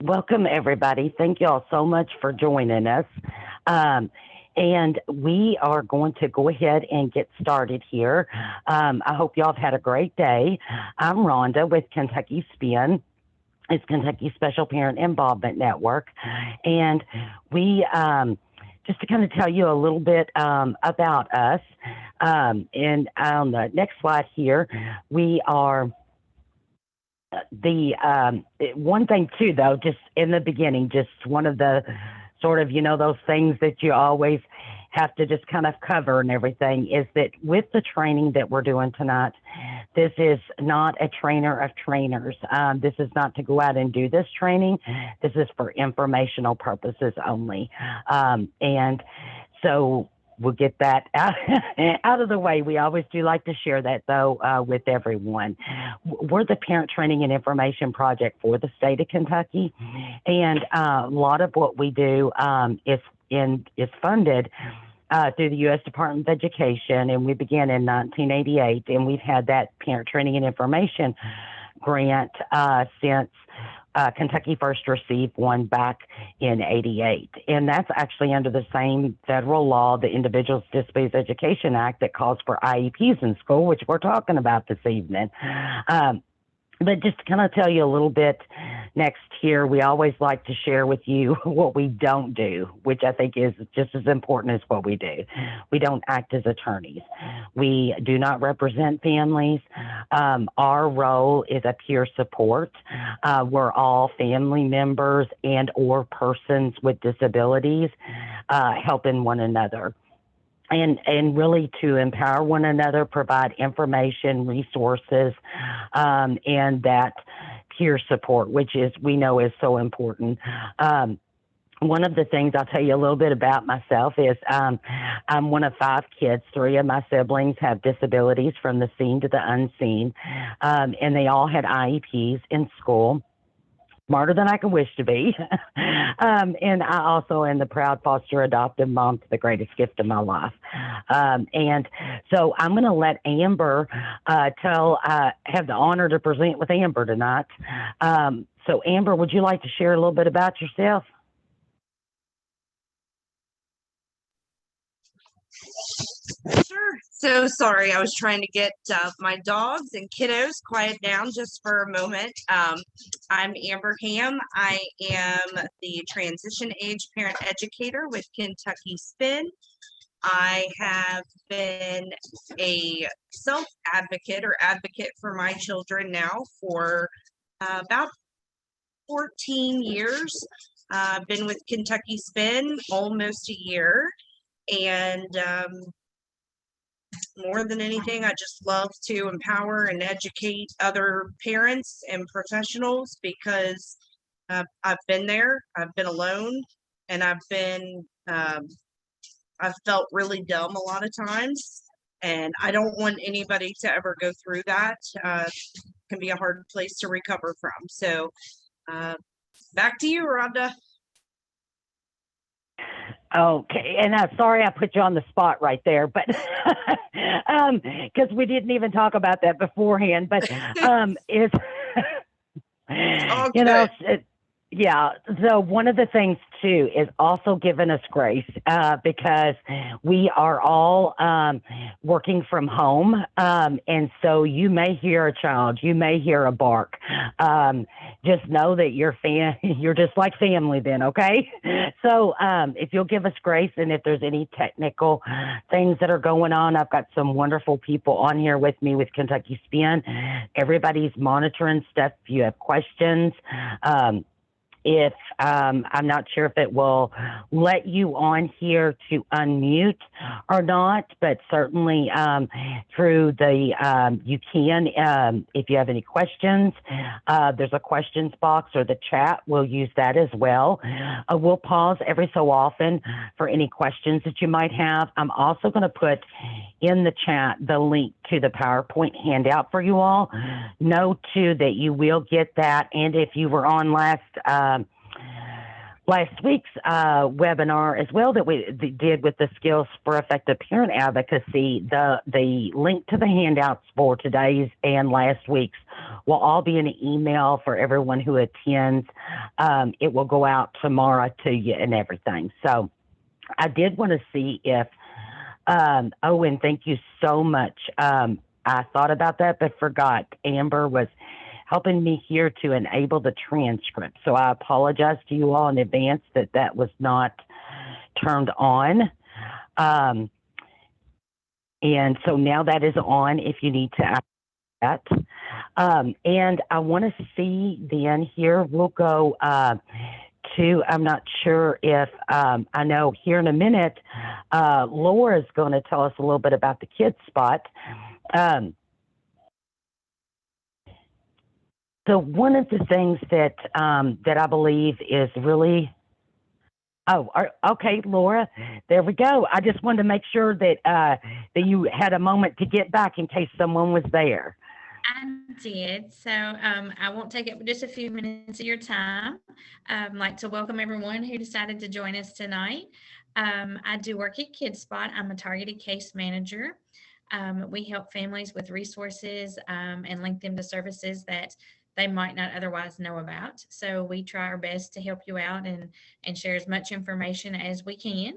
Welcome, everybody. Thank you all so much for joining us. Um, and we are going to go ahead and get started here. I hope y'all have had a great day. I'm Rhonda with Kentucky SPIN. It's Kentucky Special Parent Involvement Network. And we, just to kind of tell you a little bit about us, and on the next slide here, we are the one thing too, though, just in the beginning, just one of the sort of, those things that you always have to just kind of cover and everything is that with the training that we're doing tonight, this is not a trainer of trainers. This is not to go out and do this training. This is for informational purposes only. And so we'll get that out of the way. We always do like to share that, though, with everyone. We're the Parent Training and Information Project for the state of Kentucky, and a lot of what we do is funded through the U.S. Department of Education, and we began in 1988, and we've had that Parent Training and Information grant since Kentucky first received one back in '88. And that's actually under the same federal law, the Individuals with Disabilities Education Act, that calls for IEPs in school, which we're talking about this evening. But just to kind of tell you a little bit next here, we always like to share with you what we don't do, which I think is just as important as what we do. We don't act as attorneys. We do not represent families. Our role is a peer support. We're all family members and or persons with disabilities helping one another. And really to empower one another, provide information, resources, and that peer support, which is we know is so important. One of the things I'll tell you a little bit about myself is I'm one of 5 kids. 3 of my siblings have disabilities from the seen to the unseen, and they all had IEPs in school. Smarter than I could wish to be. And I also am the proud foster adoptive mom to the greatest gift of my life. And so I'm going to let Amber have the honor to present with Amber tonight. So Amber, would you like to share a little bit about yourself? Sure. So sorry, I was trying to get my dogs and kiddos quiet down just for a moment. I'm Amber Ham. I am the transition age parent educator with Kentucky SPIN. I have been a self-advocate or advocate for my children now for about 14 years. I've been with Kentucky SPIN almost a year. And more than anything, I just love to empower and educate other parents and professionals because I've been there, I've been alone, and I've felt really dumb a lot of times. And I don't want anybody to ever go through that. It can be a hard place to recover from. So back to you, Rhonda. Okay, and sorry I put you on the spot right there, but because we didn't even talk about that beforehand. But it's yeah. So one of the things too is also giving us grace because we are all working from home, and so you may hear a child, you may hear a bark. Just know that you're just like family then, okay? So if you'll give us grace, and if there's any technical things that are going on, I've got some wonderful people on here with me with Kentucky SPIN. Everybody's monitoring stuff. If you have questions, if I'm not sure if it will let you on here to unmute or not, but certainly through the you can if you have any questions. There's a questions box or the chat. We'll use that as well. We'll pause every so often for any questions that you might have. I'm also going to put in the chat the link to the PowerPoint handout for you all. Know too that you will get that, and if you were on last last week's webinar as well that we did with the Skills for Effective Parent Advocacy, the link to the handouts for today's and last week's will all be in an email for everyone who attends. It will go out tomorrow to you and everything. So I did want to see if, Owen, thank you so much. I thought about that but forgot. Amber was helping me here to enable the transcript. So I apologize to you all in advance that that was not turned on. And so now that is on if you need to add that. And I want to see then here, we'll go to, I'm not sure if, I know here in a minute, Laura's going to tell us a little bit about the kids spot. So one of the things that that I believe is really, okay, Laura, there we go. I just wanted to make sure that that you had a moment to get back in case someone was there. I did. So I won't take up just a few minutes of your time. I'd like to welcome everyone who decided to join us tonight. I do work at KidSpot. I'm a targeted case manager. We help families with resources and link them to services that they might not otherwise know about. So we try our best to help you out and share as much information as we can.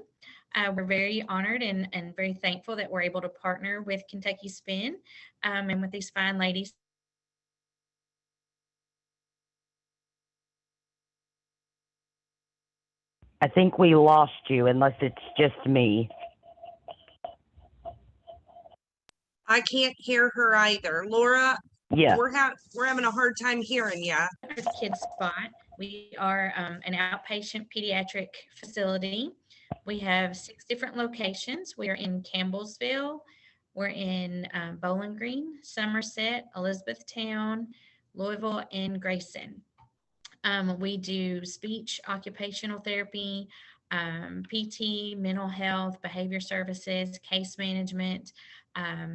We're very honored and very thankful that we're able to partner with Kentucky Spin and with these fine ladies. I think we lost you unless it's just me. I can't hear her either. Laura, Yeah. we're having a hard time hearing you. KidSpot. We are an outpatient pediatric facility. We have 6 different locations. We are in Campbellsville. We're in Bowling Green, Somerset, Elizabethtown, Louisville, and Grayson. We do speech, occupational therapy, PT, mental health, behavior services, case management.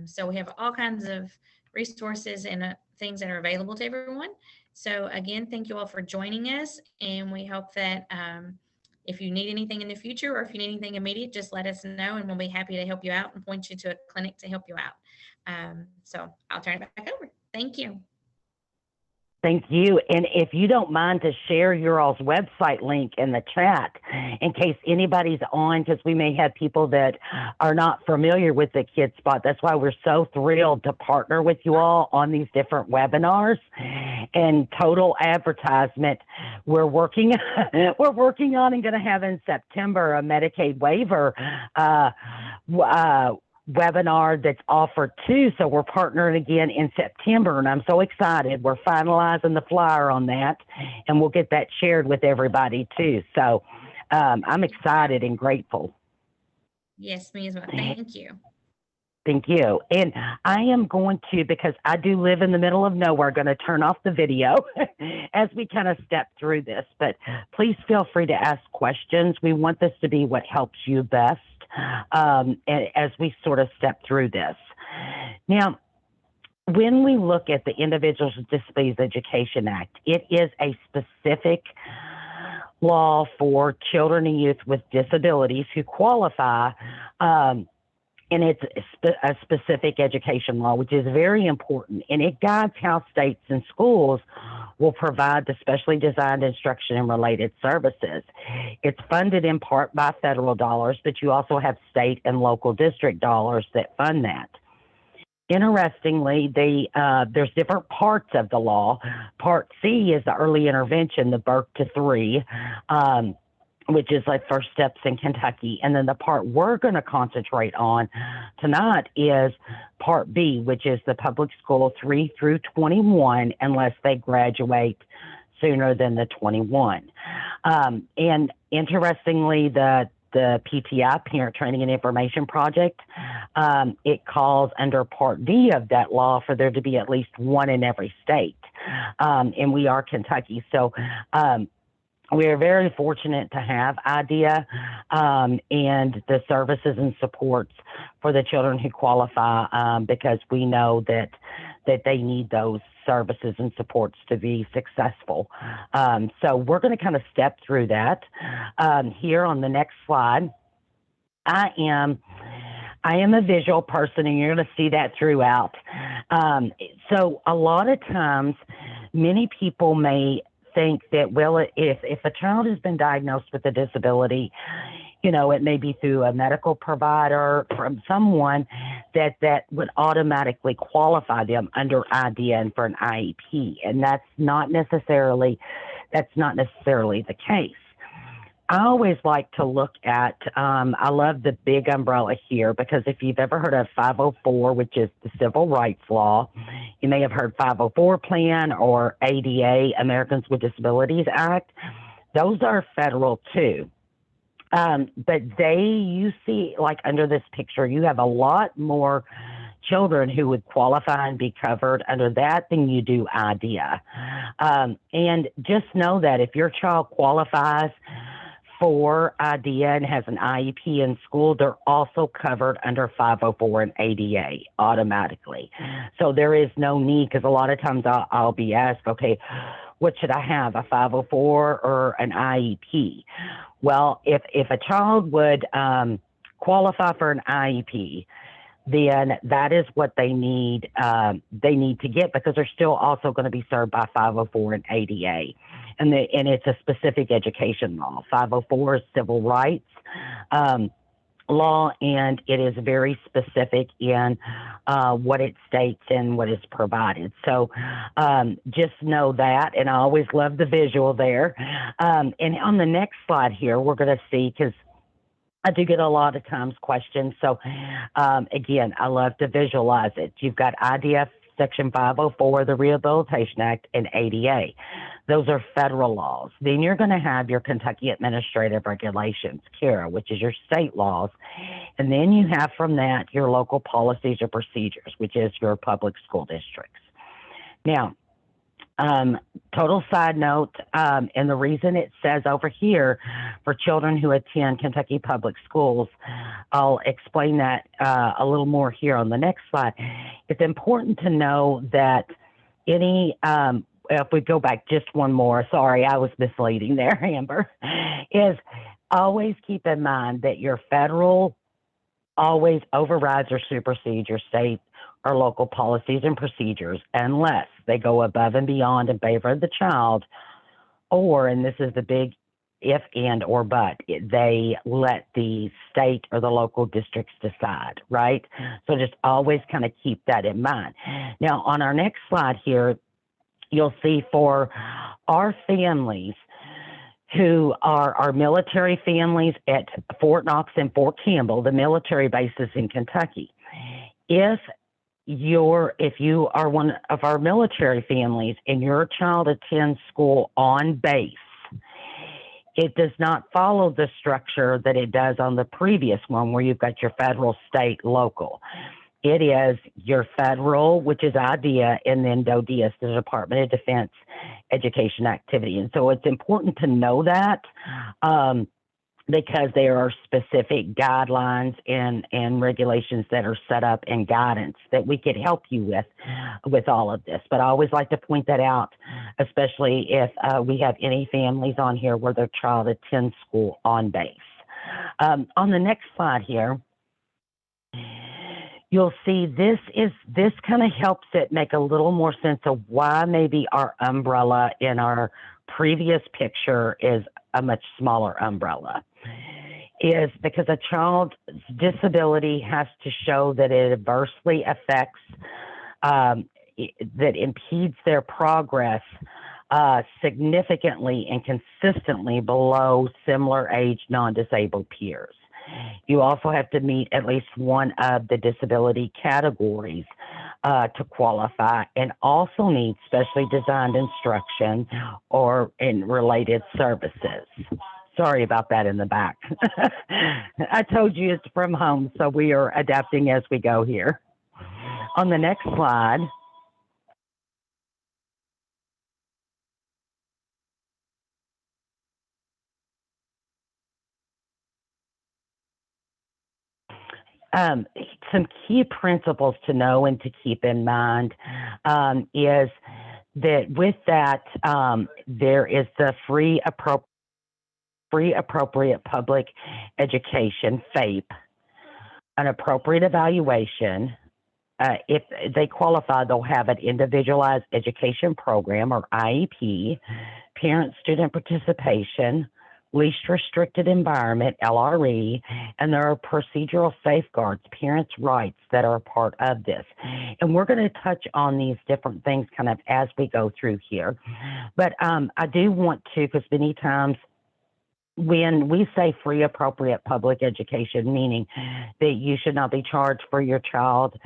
So we have all kinds of resources and things that are available to everyone. So again, thank you all for joining us, and we hope that if you need anything in the future or if you need anything immediate, just let us know and we'll be happy to help you out and point you to a clinic to help you out. So I'll turn it back over. Thank you. Thank you. And if you don't mind to share your all's website link in the chat in case anybody's on, because we may have people that are not familiar with the Kids Spot. That's why we're so thrilled to partner with you all on these different webinars. And total advertisement, we're working on and going to have in September a Medicaid waiver webinar that's offered too. So we're partnering again in September, and I'm so excited. We're finalizing the flyer on that, and we'll get that shared with everybody too. So I'm excited and grateful. Yes, me as well. Thank you. Thank you. And I am going to, because I do live in the middle of nowhere, going to turn off the video as we kind of step through this. But please feel free to ask questions. We want this to be what helps you best as we sort of step through this. Now, when we look at the Individuals with Disabilities Education Act, it is a specific law for children and youth with disabilities who qualify, and it's a specific education law, which is very important, and it guides how states and schools will provide the specially designed instruction and related services. It's funded in part by federal dollars, but you also have state and local district dollars that fund that. Interestingly, there's different parts of the law. Part C is the early intervention, the birth to 3, which is like first steps in Kentucky. And then the part we're going to concentrate on tonight is Part B, which is the public school 3 through 21, unless they graduate sooner than the 21. And interestingly, the PTI, Parent Training and Information Project, it calls under Part D of that law for there to be at least one in every state. And we are Kentucky. So we are very fortunate to have IDEA and the services and supports for the children who qualify because we know that they need those services and supports to be successful. So we're going to kind of step through that here on the next slide. I am a visual person, and you're going to see that throughout. So a lot of times, many people may think that, well, if a child has been diagnosed with a disability, you know, it may be through a medical provider, from someone that would automatically qualify them under IDEA and for an IEP, and that's not necessarily the case. I always like to look at, I love the big umbrella here, because if you've ever heard of 504, which is the Civil Rights Law, you may have heard 504 Plan or ADA, Americans with Disabilities Act. Those are federal too. But you see, like under this picture, you have a lot more children who would qualify and be covered under that than you do IDEA. And just know that if your child qualifies for IDEA and has an IEP in school, they're also covered under 504 and ADA automatically. So there is no need, because a lot of times I'll be asked, okay, what should I have, a 504 or an IEP? Well, if a child would qualify for an IEP, then that is what they need to get, because they're still also going to be served by 504 and ADA. And it's a specific education law. 504 is civil rights law, and it is very specific in what it states and what is provided. So just know that, and I always love the visual there. And on the next slide here, we're going to see, because I do get a lot of times questions. So again, I love to visualize it. You've got IDF Section 504, the Rehabilitation Act, and ADA. Those are federal laws. Then you're going to have your Kentucky Administrative Regulations, KARA, which is your state laws. And then you have from that your local policies or procedures, which is your public school districts. Now, total side note, and the reason it says over here for children who attend Kentucky public schools, I'll explain that a little more here on the next slide. It's important to know that if we go back just one more, sorry, I was misleading there, Amber, is always keep in mind that your federal always overrides or supersedes your state or local policies and procedures unless they go above and beyond in favor of the child, or, and this is the big if, and, or but, they let the state or the local districts decide, right? So just always kind of keep that in mind. Now, on our next slide here, you'll see for our families who are our military families at Fort Knox and Fort Campbell, the military bases in Kentucky. If you are one of our military families and your child attends school on base, it does not follow the structure that it does on the previous one where you've got your federal, state, local. It is your federal, which is IDEA, and then DODES, the Department of Defense Education Activity. And so it's important to know that because there are specific guidelines and regulations that are set up and guidance that we could help you with all of this. But I always like to point that out, especially if we have any families on here where their child attends school on base. On the next slide here, you'll see this kind of helps it make a little more sense of why maybe our umbrella in our previous picture is a much smaller umbrella. Is because a child's disability has to show that it adversely affects, that impedes their progress significantly and consistently below similar age non-disabled peers. You also have to meet at least one of the disability categories to qualify, and also need specially designed instruction or in related services. Sorry about that in the back. I told you it's from home, so we are adapting as we go here. On the next slide, some key principles to know and to keep in mind is that with that, there is the free appropriate public education, FAPE, an appropriate evaluation. If they qualify, they'll have an individualized education program or IEP, parent-student participation, least restricted environment, LRE, and there are procedural safeguards, parents' rights that are a part of this. And we're going to touch on these different things kind of as we go through here. But I do want to, because many times when we say free appropriate public education, meaning that you should not be charged for your child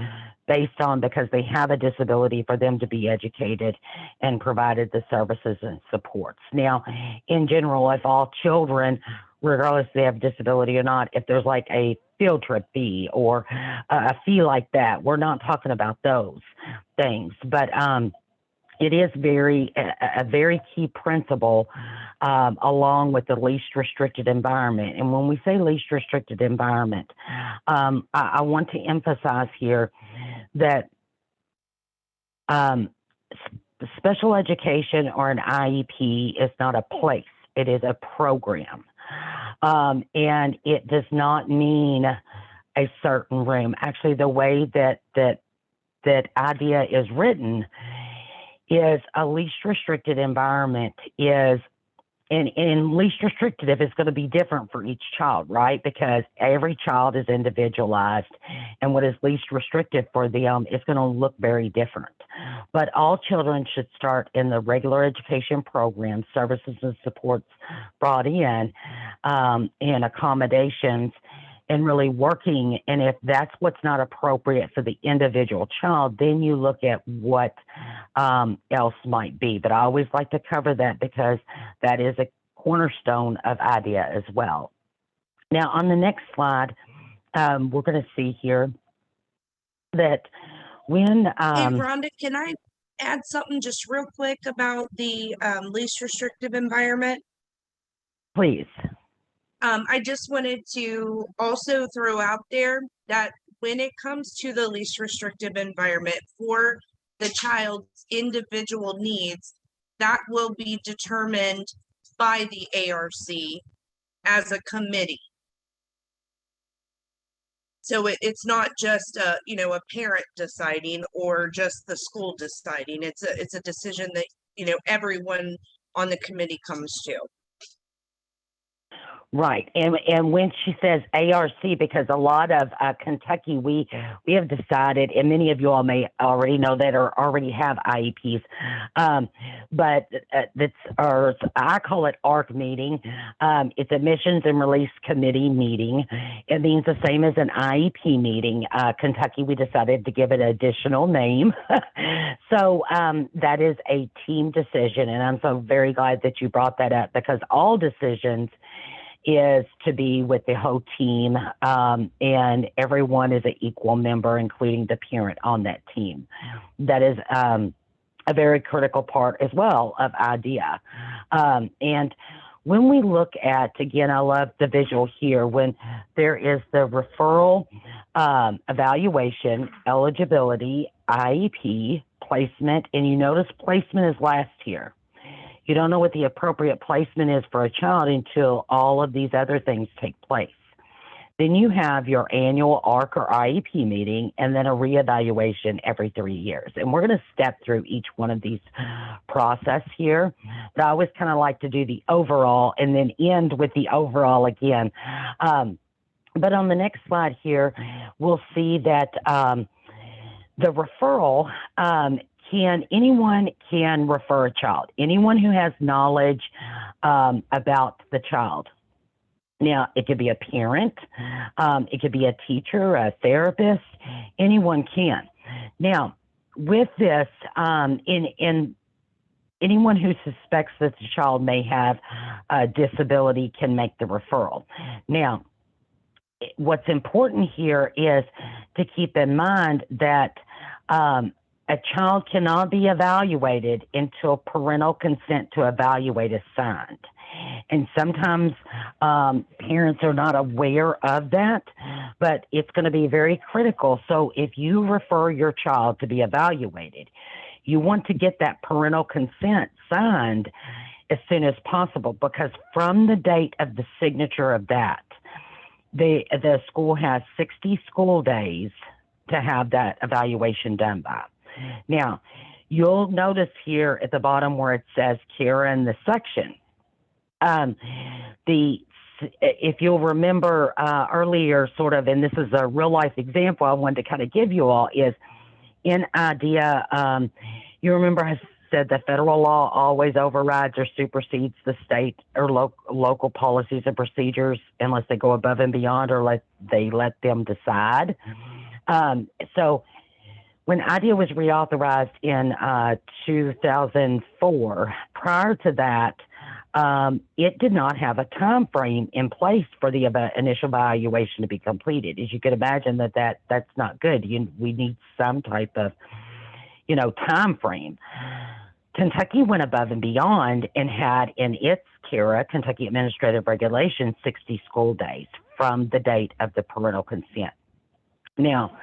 based on because they have a disability for them to be educated and provided the services and supports. Now, in general, if all children, regardless if they have a disability or not, if there's like a field trip fee or a fee like that, we're not talking about those things. But it is a very key principle along with the least restricted environment. And when we say least restricted environment, I want to emphasize here that special education or an IEP is not a place, it is a program. And it does not mean a certain room. Actually, the way that IDEA is written is a least restricted environment is, and least restrictive is going to be different for each child, right? Because every child is individualized, and what is least restrictive for them is going to look very different. But all children should start in the regular education program, services and supports brought in, and accommodations, and really working. And if that's what's not appropriate for the individual child, then you look at what else might be. But I always like to cover that because that is a cornerstone of IDEA as well. Now, on the next slide, we're going to see here that when... Hey, Rhonda, can I add something just real quick about the least restrictive environment? Please. I just wanted to also throw out there that when it comes to the least restrictive environment for the child's individual needs, that will be determined by the ARC as a committee. So it's not just a parent deciding or just the school deciding. It's a decision that everyone on the committee comes to. Right. And when she says ARC, because a lot of Kentucky, we have decided, and many of you all may already know that or already have IEPs, but that's our, I call it ARC meeting. It's Admissions and Release Committee meeting. It means the same as an IEP meeting. Kentucky, we decided to give it an additional name. So that is a team decision, and I'm so very glad that you brought that up, because all decisions is to be with the whole team, and everyone is an equal member, including the parent on that team. That is a very critical part as well of IDEA. And when we look at, again, I love the visual here, when there is the referral, evaluation, eligibility, IEP, placement, and you notice placement is last here. You don't know what the appropriate placement is for a child until all of these other things take place. Then you have your annual ARC or IEP meeting, and then a reevaluation every 3 years. And we're going to step through each one of these process here. But I always kind of like to do the overall and then end with the overall again. But on the next slide here, we'll see that the referral, anyone can refer a child, anyone who has knowledge about the child. Now, it could be a parent, it could be a teacher, a therapist, anyone can. Now, with this, in anyone who suspects that the child may have a disability can make the referral. Now, what's important here is to keep in mind that a child cannot be evaluated until parental consent to evaluate is signed. And sometimes parents are not aware of that, but it's going to be very critical. So if you refer your child to be evaluated, you want to get that parental consent signed as soon as possible, because from the date of the signature of that, the school has 60 school days to have that evaluation done by. Now, you'll notice here at the bottom where it says Kara in the section. If you'll remember earlier, sort of, and this is a real life example I wanted to kind of give you all, is in IDEA, you remember I said the federal law always overrides or supersedes the state or local policies and procedures unless they go above and beyond or let them decide. So when IDEA was reauthorized in 2004, prior to that, it did not have a time frame in place for the initial evaluation to be completed. As you can imagine, that's not good. We need some type of, time frame. Kentucky went above and beyond and had in its KARA, Kentucky Administrative Regulation, 60 school days from the date of the parental consent. Now,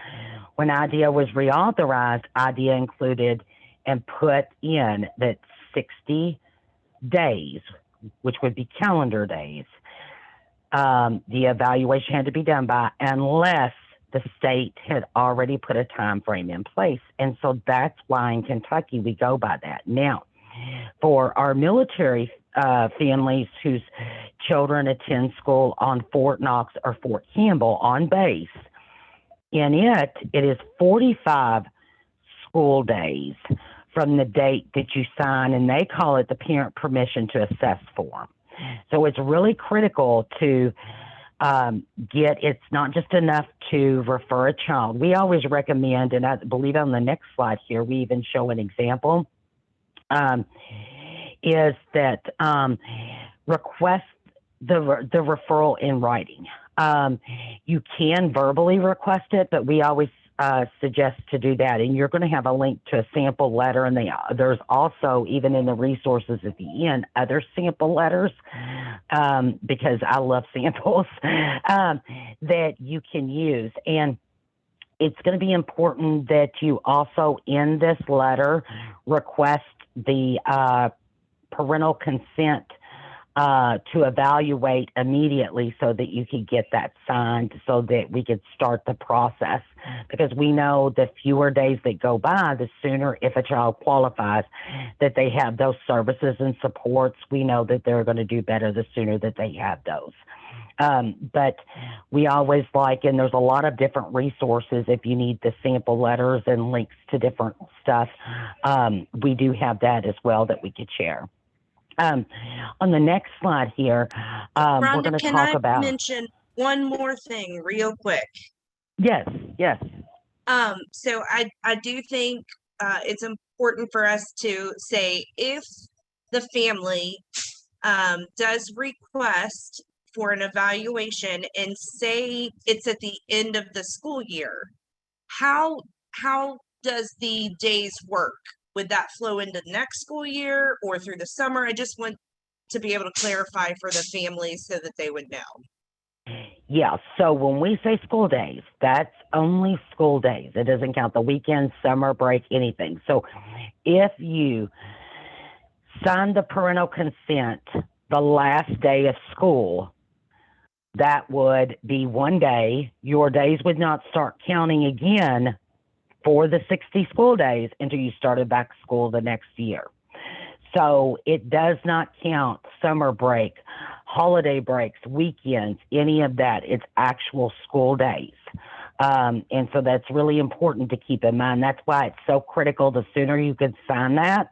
when IDEA was reauthorized, IDEA included and put in that 60 days, which would be calendar days, the evaluation had to be done by, unless the state had already put a time frame in place. And so that's why in Kentucky we go by that. Now, for our military families whose children attend school on Fort Knox or Fort Campbell on base, in it is 45 school days from the date that you sign, and they call it the parent permission to assess form. So it's really critical to it's not just enough to refer a child. We always recommend, and I believe on the next slide here, we even show an example, is that request the referral in writing. You can verbally request it, but we always suggest to do that. And you're going to have a link to a sample letter, and there's also, even in the resources at the end, other sample letters, because I love samples, that you can use. And it's going to be important that you also, in this letter, request the parental consent to evaluate immediately so that you could get that signed so that we could start the process. Because we know the fewer days that go by, the sooner, if a child qualifies, that they have those services and supports, we know that they're going to do better the sooner that they have those. But we always like, and there's a lot of different resources if you need the sample letters and links to different stuff. We do have that as well that we could share. On the next slide here, Rhonda, we're going to can talk I about. mention one more thing real quick? Yes. So I do think it's important for us to say, if the family does request for an evaluation and say it's at the end of the school year, how does the days work? Would that flow into next school year or through the summer? I just want to be able to clarify for the families so that they would know. Yeah, so when we say school days, that's only school days. It doesn't count the weekends, summer break, anything. So if you sign the parental consent the last day of school, that would be one day. Your days would not start counting again for the 60 school days until you started back school the next year. So it does not count summer break, holiday breaks, weekends, any of that. It's actual school days. And so that's really important to keep in mind. That's why it's so critical. The sooner you can sign that,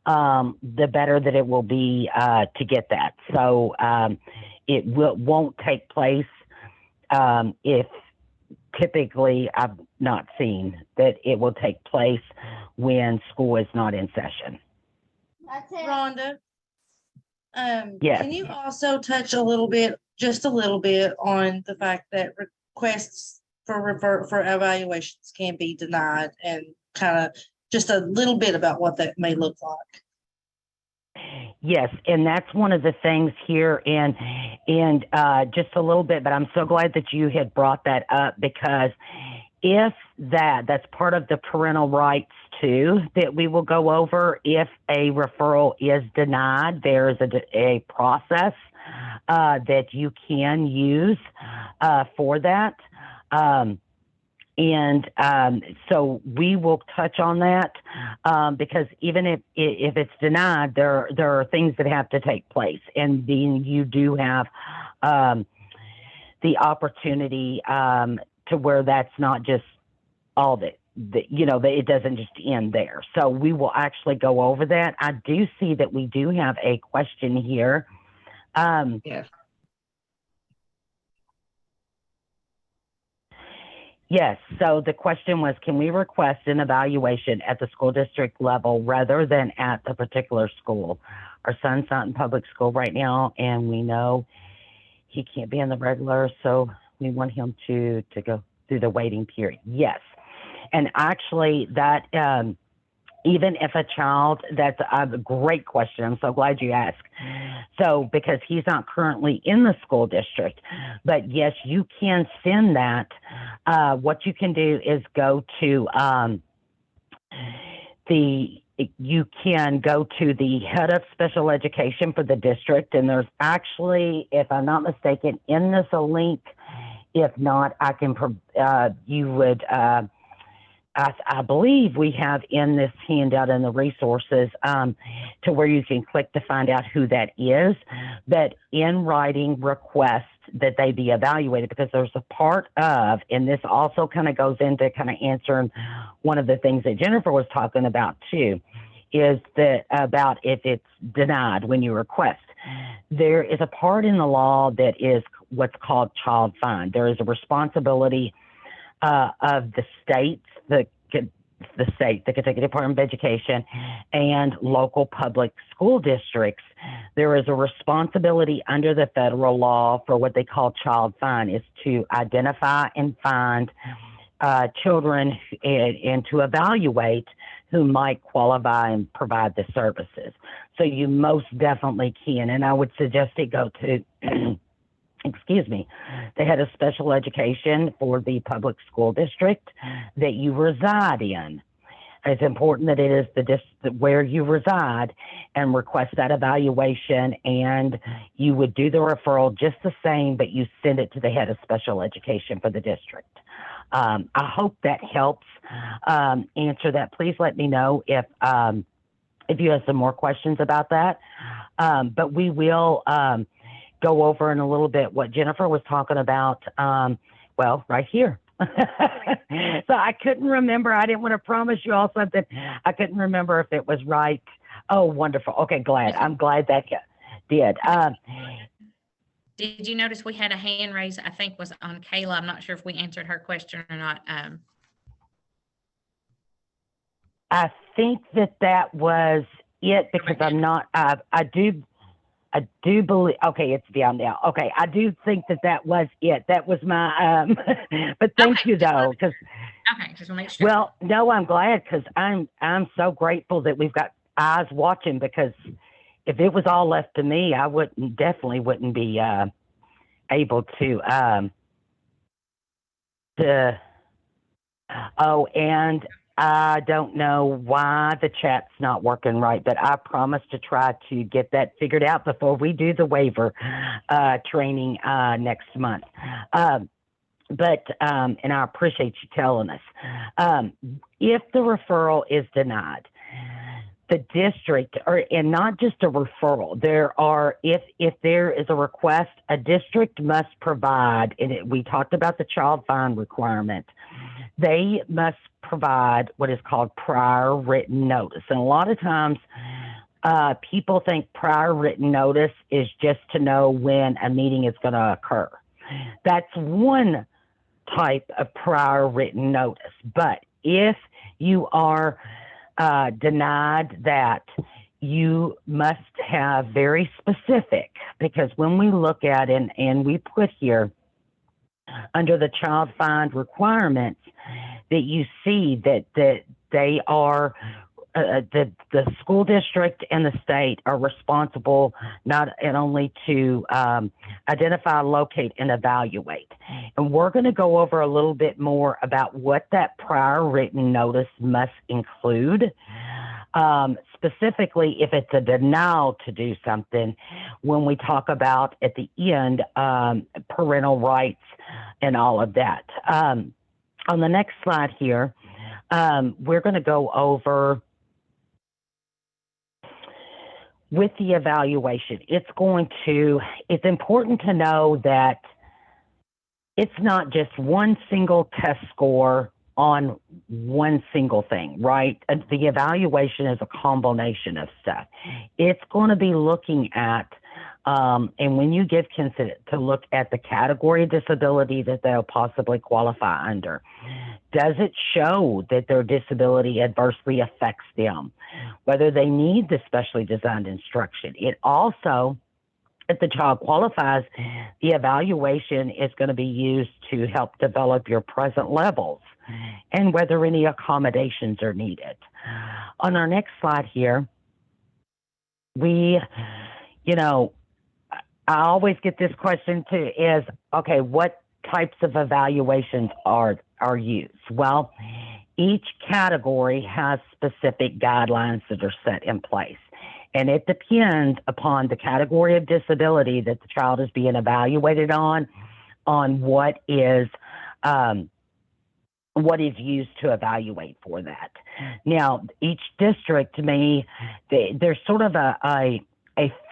the better that it will be to get that. So it won't take place if typically I've not seen that it will take place when school is not in session. That's it. Rhonda, Yes. can you also touch just a little bit on the fact that requests for evaluations can be denied, and kind of just a little bit about what that may look like? Yes, and that's one of the things here, and just a little bit, but I'm so glad that you had brought that up, because if that's part of the parental rights too that we will go over. If a referral is denied, there is a process that you can use for that. So we will touch on that because even if it's denied, there are things that have to take place, and then you do have the opportunity to where that's not just all that it doesn't just end there. So we will actually go over that. I do see that we do have a question here. Yes. Yes. So the question was, can we request an evaluation at the school district level rather than at the particular school? Our son's not in public school right now, and we know he can't be in the regular, so we want him to go through the waiting period. Yes. And actually that, even if a child, that's a great question. I'm so glad you asked. So, because he's not currently in the school district, but yes, you can send that. What you can do is go to you can go to the head of special education for the district. And there's actually, if I'm not mistaken, in this a link. If not, I can, you would, I believe we have in this handout in the resources to where you can click to find out who that is, that in writing request that they be evaluated, because there's a part of, and this also kind of goes into kind of answering one of the things that Jennifer was talking about too, is that about if it's denied when you request. There is a part in the law that is what's called child find. There is a responsibility of the states, the Kentucky Department of Education, and local public school districts. There is a responsibility under the federal law for what they call child find, is to identify and find children and to evaluate who might qualify and provide the services. So you most definitely can, and I would suggest it go to the head of special education for the public school district that you reside in. It's important that it is where you reside, and request that evaluation, and you would do the referral just the same, but you send it to the head of special education for the district. I hope that helps answer that. Please let me know if you have some more questions about that. But we will go over in a little bit what Jennifer was talking about, right here. So I couldn't remember. I didn't want to promise you all something. I couldn't remember if it was right. Oh, wonderful. Okay, glad. I'm glad that did. Did you notice we had a hand raise, I think was on Kayla. I'm not sure if we answered her question or not. I think that was it, because I'm not, I do believe, okay, it's down now. Okay, I do think that was it. That was my, but thank you though, because. Okay, just want to make sure. Well, no, I'm glad, because I'm so grateful that we've got eyes watching, because if it was all left to me, I definitely wouldn't be able to. And I don't know why the chat's not working right, but I promise to try to get that figured out before we do the waiver training next month. And I appreciate you telling us. If the referral is denied, the district, and not just a referral, if there is a request, a district must provide, and we talked about the child find requirement, they must provide what is called prior written notice. And a lot of times people think prior written notice is just to know when a meeting is going to occur. That's one type of prior written notice. But if you are denied that, you must have very specific, because when we look at it and we put here under the child find requirements, that you see that they are the school district and the state are responsible not only to identify, locate, and evaluate. And we're going to go over a little bit more about what that prior written notice must include. Specifically, if it's a denial to do something, when we talk about at the end parental rights and all of that. On the next slide here, we're going to go over with the evaluation. It's important to know that it's not just one single test score on one single thing, right? The evaluation is a combination of stuff. It's going to be looking at, and when you give consent, to look at the category of disability that they'll possibly qualify under. Does it show that their disability adversely affects them, whether they need the specially designed instruction? It also, if the child qualifies, the evaluation is going to be used to help develop your present levels and whether any accommodations are needed. On our next slide here, I always get this question too, is, okay, what types of evaluations are used? Well, each category has specific guidelines that are set in place. And it depends upon the category of disability that the child is being evaluated on what is used to evaluate for that. Now, each district, to me, there's sort of a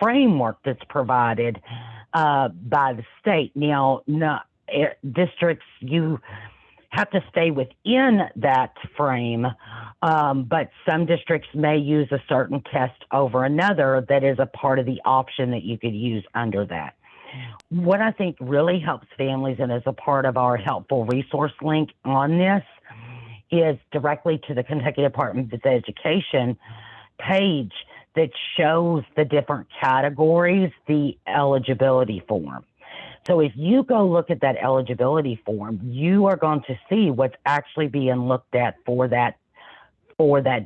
framework that's provided by the state. Now, districts, you have to stay within that frame, but some districts may use a certain test over another that is a part of the option that you could use under that. What I think really helps families, and is a part of our helpful resource link on this, is directly to the Kentucky Department of Education page that shows the different categories, the eligibility form. So if you go look at that eligibility form, you are going to see what's actually being looked at for that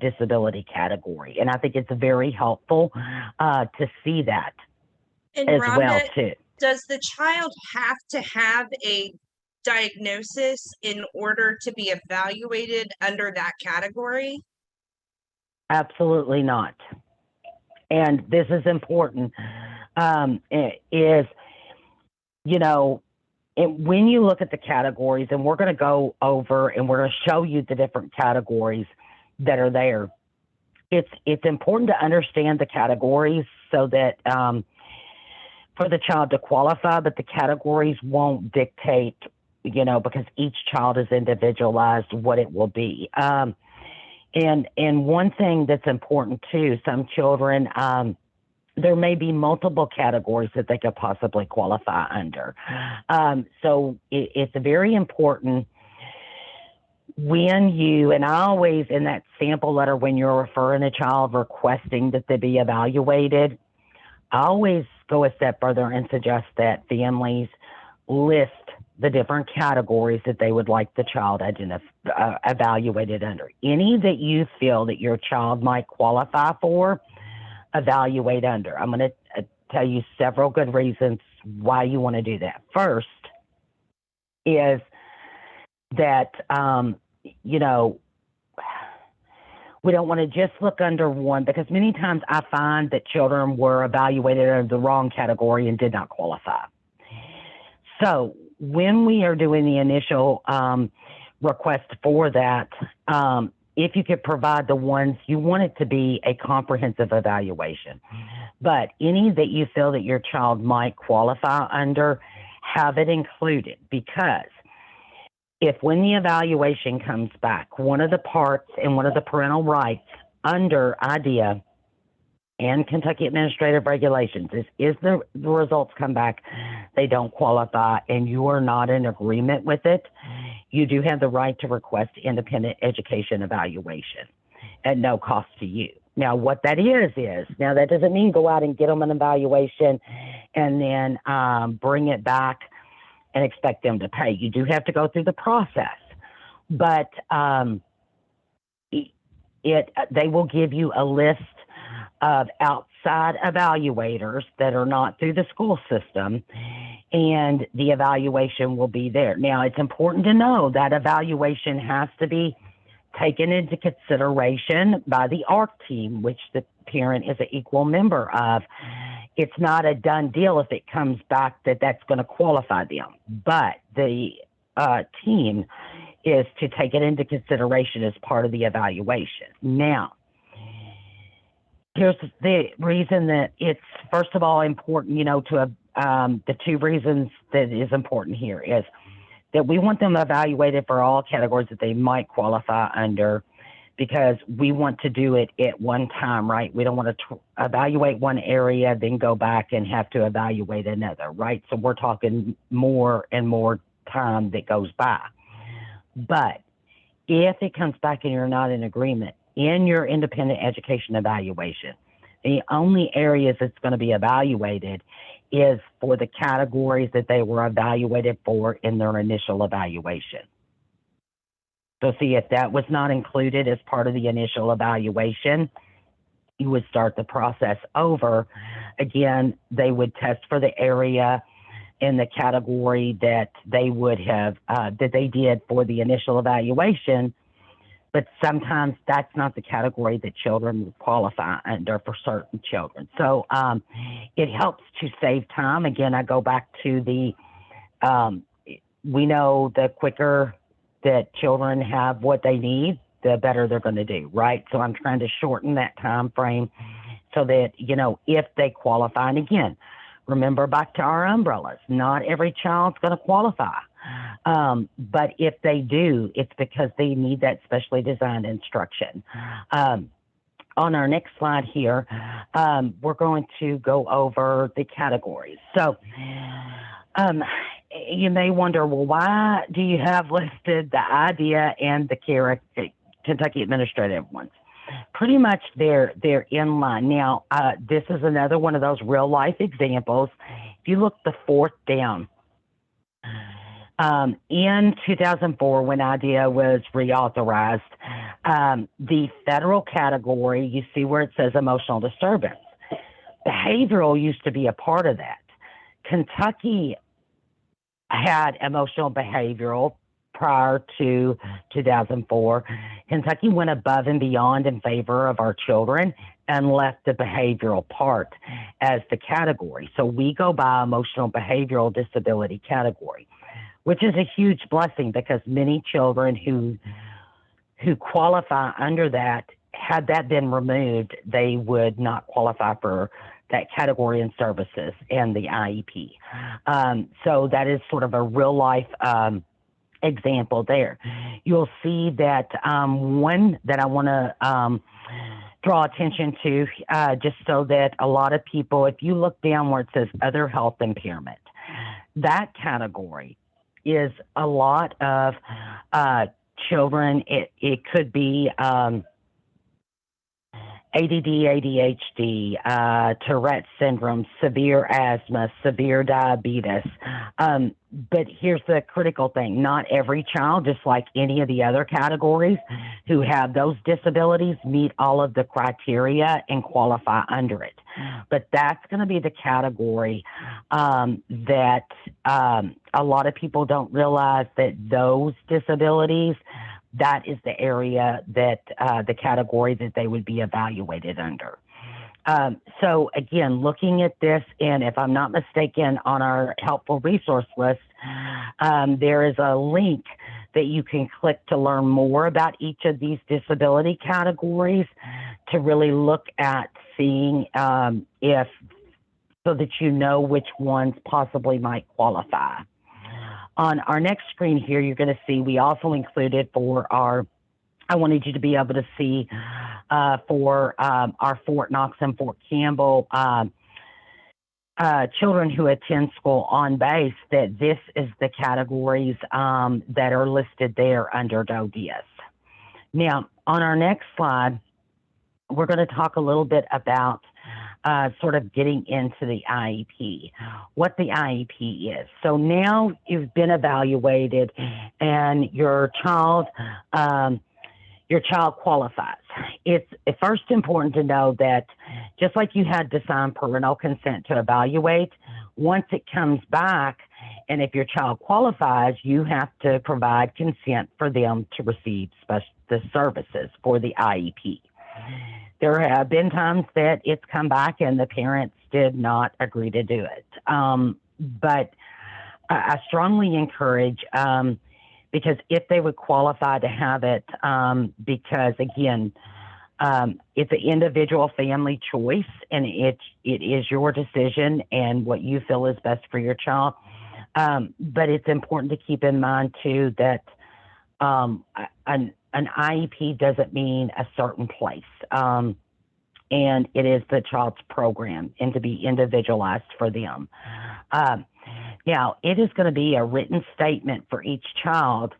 disability category. And I think it's very helpful to see that And as Rhonda, well too. does the child have to have a diagnosis in order to be evaluated under that category? Absolutely not. And this is important, when you look at the categories, and we're going to go over and we're going to show you the different categories that are there. It's important to understand the categories so that for the child to qualify, but the categories won't dictate, because each child is individualized, what it will be. And one thing that's important too, some children, there may be multiple categories that they could possibly qualify under. So it's very important when and I always, in that sample letter, when you're referring a child requesting that they be evaluated, I always go a step further and suggest that families list the different categories that they would like the child evaluated under. Any that you feel that your child might qualify for, evaluate under. I'm going to tell you several good reasons why you want to do that. First is that, we don't want to just look under one, because many times I find that children were evaluated under the wrong category and did not qualify. So when we are doing the initial request for that, if you could provide the ones, you want it to be a comprehensive evaluation. But any that you feel that your child might qualify under, have it included, because if when the evaluation comes back, one of the parts and one of the parental rights under IDEA and Kentucky Administrative Regulations is the results come back, they don't qualify, and you are not in agreement with it, you do have the right to request independent education evaluation at no cost to you. Now, what that is, now that doesn't mean go out and get them an evaluation and then bring it back and expect them to pay. You do have to go through the process. But they will give you a list of outside evaluators that are not through the school system, and the evaluation will be there. Now, it's important to know that evaluation has to be taken into consideration by the ARC team, which the parent is an equal member of. It's not a done deal if it comes back that that's going to qualify them, but the team is to take it into consideration as part of the evaluation. Now, here's the reason that it's, first of all, important, the two reasons that is important here is that we want them evaluated for all categories that they might qualify under, because we want to do it at one time, right? We don't want to evaluate one area, then go back and have to evaluate another, right? So we're talking more and more time that goes by. But if it comes back and you're not in agreement in your independent education evaluation, the only areas it's going to be evaluated is for the categories that they were evaluated for in their initial evaluation. So see, if that was not included as part of the initial evaluation, you would start the process over. Again, they would test for the area in the category that they would have, that they did for the initial evaluation, but sometimes that's not the category that children will qualify under for certain children. So it helps to save time. Again, I go back to the, we know the quicker that children have what they need, the better they're going to do, right? So I'm trying to shorten that time frame so that, if they qualify, and again, remember back to our umbrellas, not every child's going to qualify. But if they do, it's because they need that specially designed instruction. On our next slide here, we're going to go over the categories. So you may wonder, well, why do you have listed the IDEA and the Kentucky administrative ones? Pretty much they're in line. Now, this is another one of those real life examples. If you look the fourth down, in 2004, when IDEA was reauthorized, the federal category, you see where it says emotional disturbance. Behavioral used to be a part of that. Kentucky had emotional behavioral prior to 2004. Kentucky went above and beyond in favor of our children and left the behavioral part as the category. So we go by emotional behavioral disability category, which is a huge blessing because many children who qualify under that, had that been removed, they would not qualify for that category and services and the IEP. So that is sort of a real life example there. You'll see that one that I want to draw attention to, just so that a lot of people, if you look down where it says other health impairment, that category is a lot of children. It could be ADD, ADHD, Tourette syndrome, severe asthma, severe diabetes. But here's the critical thing. Not every child, just like any of the other categories who have those disabilities, meet all of the criteria and qualify under it. But that's going to be the category that a lot of people don't realize, that those disabilities, that is the area that the category that they would be evaluated under. So again, looking at this, and if I'm not mistaken, on our helpful resource list, there is a link that you can click to learn more about each of these disability categories, to really look at seeing if, so that you know which ones possibly might qualify. On our next screen here, you're going to see we also included for our, I wanted you to be able to see for our Fort Knox and Fort Campbell children who attend school on base, that this is the categories that are listed there under ODS. Now, on our next slide, we're going to talk a little bit about sort of getting into the IEP, what the IEP is. So now you've been evaluated and your child, your child qualifies. It's first important to know that just like you had to sign parental consent to evaluate, once it comes back, and if your child qualifies, you have to provide consent for them to receive the services for the IEP. There have been times that it's come back and the parents did not agree to do it. But I strongly encourage, because if they would qualify to have it, because again, it's an individual family choice, and it is your decision and what you feel is best for your child. But it's important to keep in mind too that an IEP doesn't mean a certain place. And it is the child's program and to be individualized for them. Now, it is going to be a written statement for each child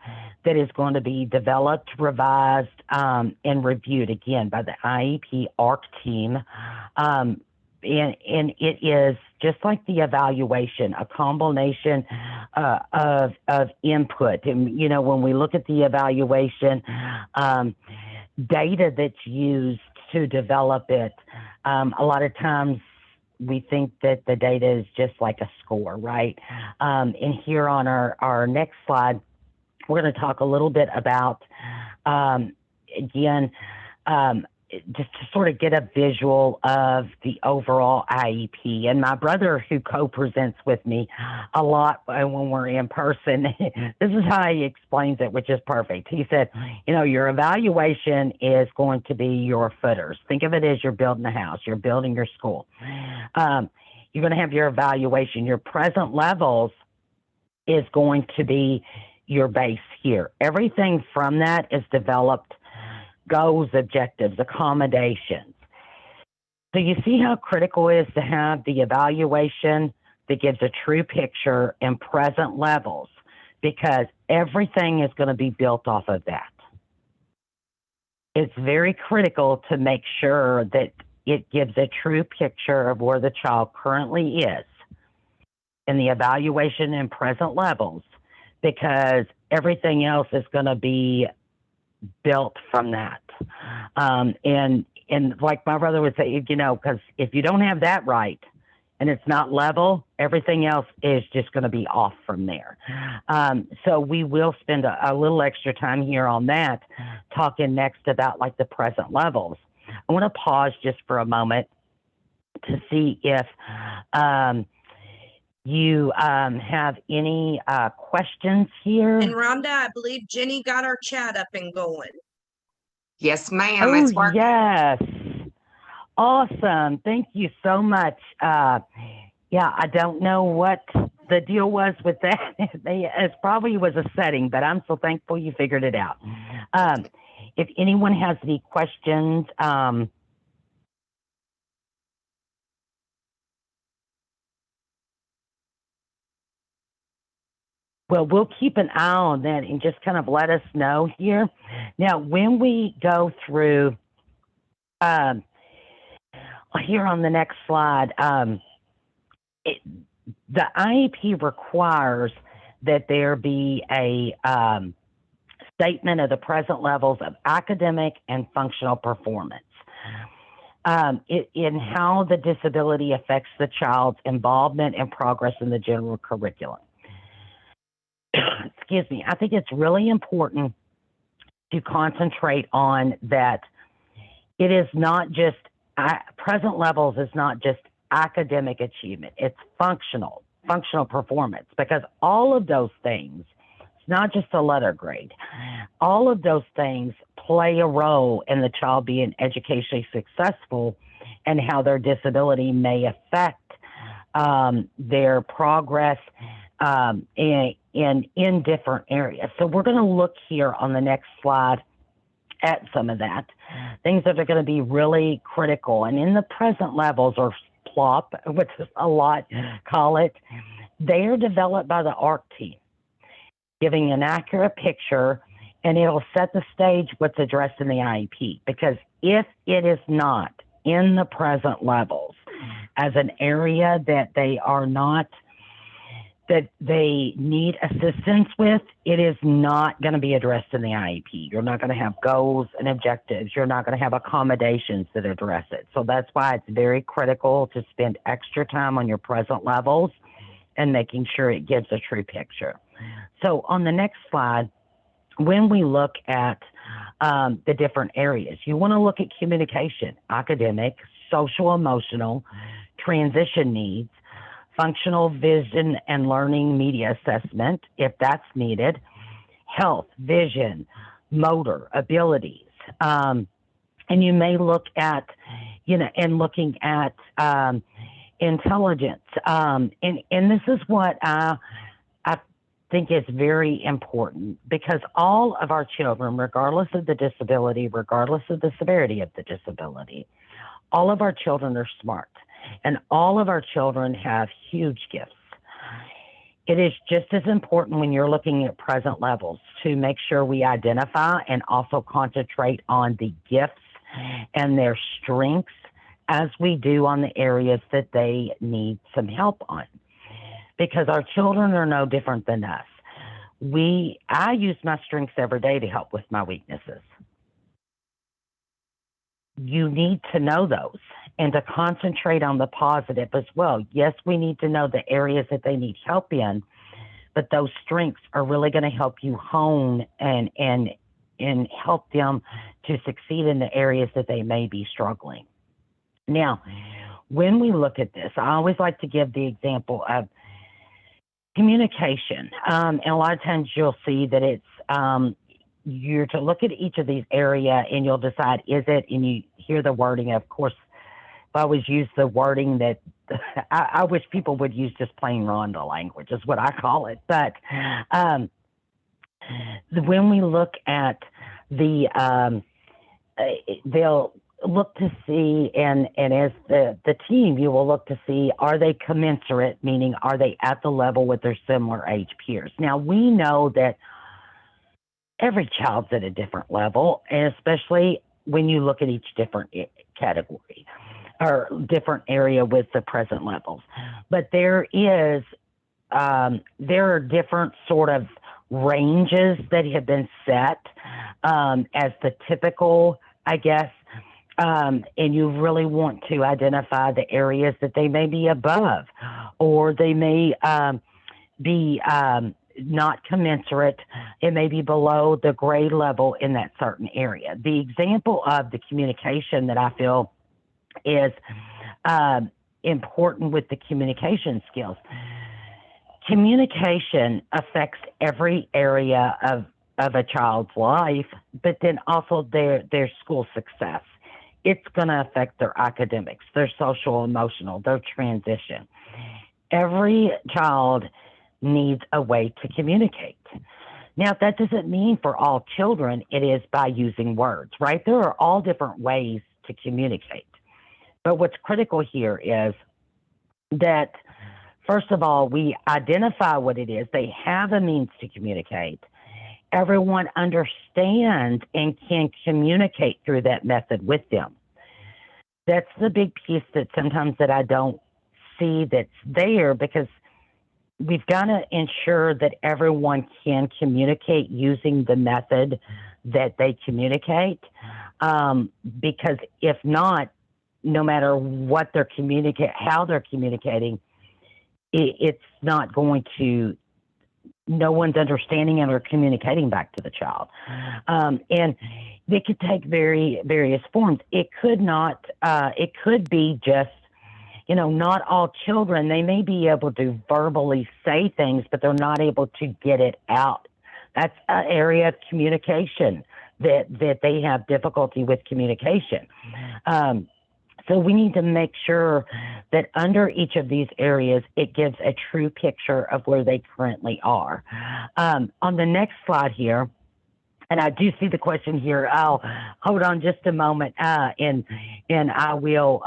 that is going to be developed, revised, and reviewed again by the IEP ARC team. And it is just like the evaluation, a combination of input. And, you know, when we look at the evaluation, data that's used to develop it, a lot of times we think that the data is just like a score, right? And here on our next slide, we're going to talk a little bit about, again, just to sort of get a visual of the overall IEP. And my brother, who co-presents with me a lot when we're in person, this is how he explains it, which is perfect. He said, you know, your evaluation is going to be your footers. Think of it as you're building a house, you're building your school. You're going to have your evaluation. Your present levels is going to be your base here. Everything from that is developed: goals, objectives, accommodations. So you see how critical it is to have the evaluation that gives a true picture and present levels, because everything is going to be built off of that. It's very critical to make sure that it gives a true picture of where the child currently is in the evaluation and present levels, because everything else is going to be built from that. And like my brother would say, you know, because if you don't have that right and it's not level, everything else is just going to be off from there. So we will spend a little extra time here on that, talking next about like the present levels. I want to pause just for a moment to see if you have any questions here. And Rhonda, I believe Jenny got our chat up and going. Yes, ma'am. It's Oh, working. yes. Awesome. Thank you so much. Yeah, I don't know what the deal was with that. It probably was a setting, but I'm so thankful you figured it out. If anyone has any questions, well, we'll keep an eye on that and just kind of let us know here. Now, when we go through, here on the next slide, the IEP requires that there be a statement of the present levels of academic and functional performance, in how the disability affects the child's involvement and progress in the general curriculum. Excuse me. I think it's really important to concentrate on that. It is not just present levels is not just academic achievement. It's functional performance, because all of those things, it's not just a letter grade. All of those things play a role in the child being educationally successful and how their disability may affect their progress in different areas. So we're going to look here on the next slide at some of that, things that are going to be really critical. And in the present levels, or PLOP, which is a lot call it, they are developed by the ARC team, giving an accurate picture, and it'll set the stage what's addressed in the IEP. Because if it is not in the present levels as an area that they are not, that they need assistance with, it is not going to be addressed in the IEP. You're not going to have goals and objectives. You're not going to have accommodations that address it. So that's why it's very critical to spend extra time on your present levels and making sure it gives a true picture. So on the next slide, when we look at the different areas, you want to look at communication, academic, social, emotional, transition needs, functional vision and learning media assessment, if that's needed, health, vision, motor, abilities. And you may look at, and looking at intelligence. And this is what I think is very important, because all of our children, regardless of the disability, regardless of the severity of the disability, all of our children are smart. And all of our children have huge gifts. It is just as important when you're looking at present levels to make sure we identify and also concentrate on the gifts and their strengths as we do on the areas that they need some help on. Because our children are no different than us. I use my strengths every day to help with my weaknesses. You need to know those and to concentrate on the positive as well. Yes, we need to know the areas that they need help in, but those strengths are really going to help you hone and help them to succeed in the areas that they may be struggling. Now, when we look at this, I always like to give the example of communication. And a lot of times you'll see that it's you're to look at each of these areas and you'll decide, is it, and you hear the wording. Of course, I always use the wording that I wish people would use just plain Rhonda language is what I call it. But when we look at they'll look to see, and as the team, you will look to see, are they commensurate, meaning are they at the level with their similar age peers? Now, we know that every child's at a different level, and especially when you look at each different category or different area with the present levels. But there are different sort of ranges that have been set as the typical, I guess, and you really want to identify the areas that they may be above, or they may be not commensurate. It may be below the grade level in that certain area. The example of the communication that I feel is important with the communication skills. Communication affects every area of a child's life, but then also their school success. It's going to affect their academics, their social, emotional, their transition. Every child needs a way to communicate. Now, that doesn't mean for all children it is by using words, right? There are all different ways to communicate. But what's critical here is that, first of all, we identify what it is. They have a means to communicate. Everyone understands and can communicate through that method with them. That's the big piece that sometimes that I don't see that's there, because we've got to ensure that everyone can communicate using the method that they communicate. Because if not, no matter what they're how they're communicating, it's not going to, no one's understanding and or communicating back to the child. And they could take various forms. It could not, it could be just, not all children, they may be able to verbally say things, but they're not able to get it out. That's an area of communication that they have difficulty with communication. So we need to make sure that under each of these areas, it gives a true picture of where they currently are. On the next slide here, and I do see the question here. I'll hold on just a moment, and I will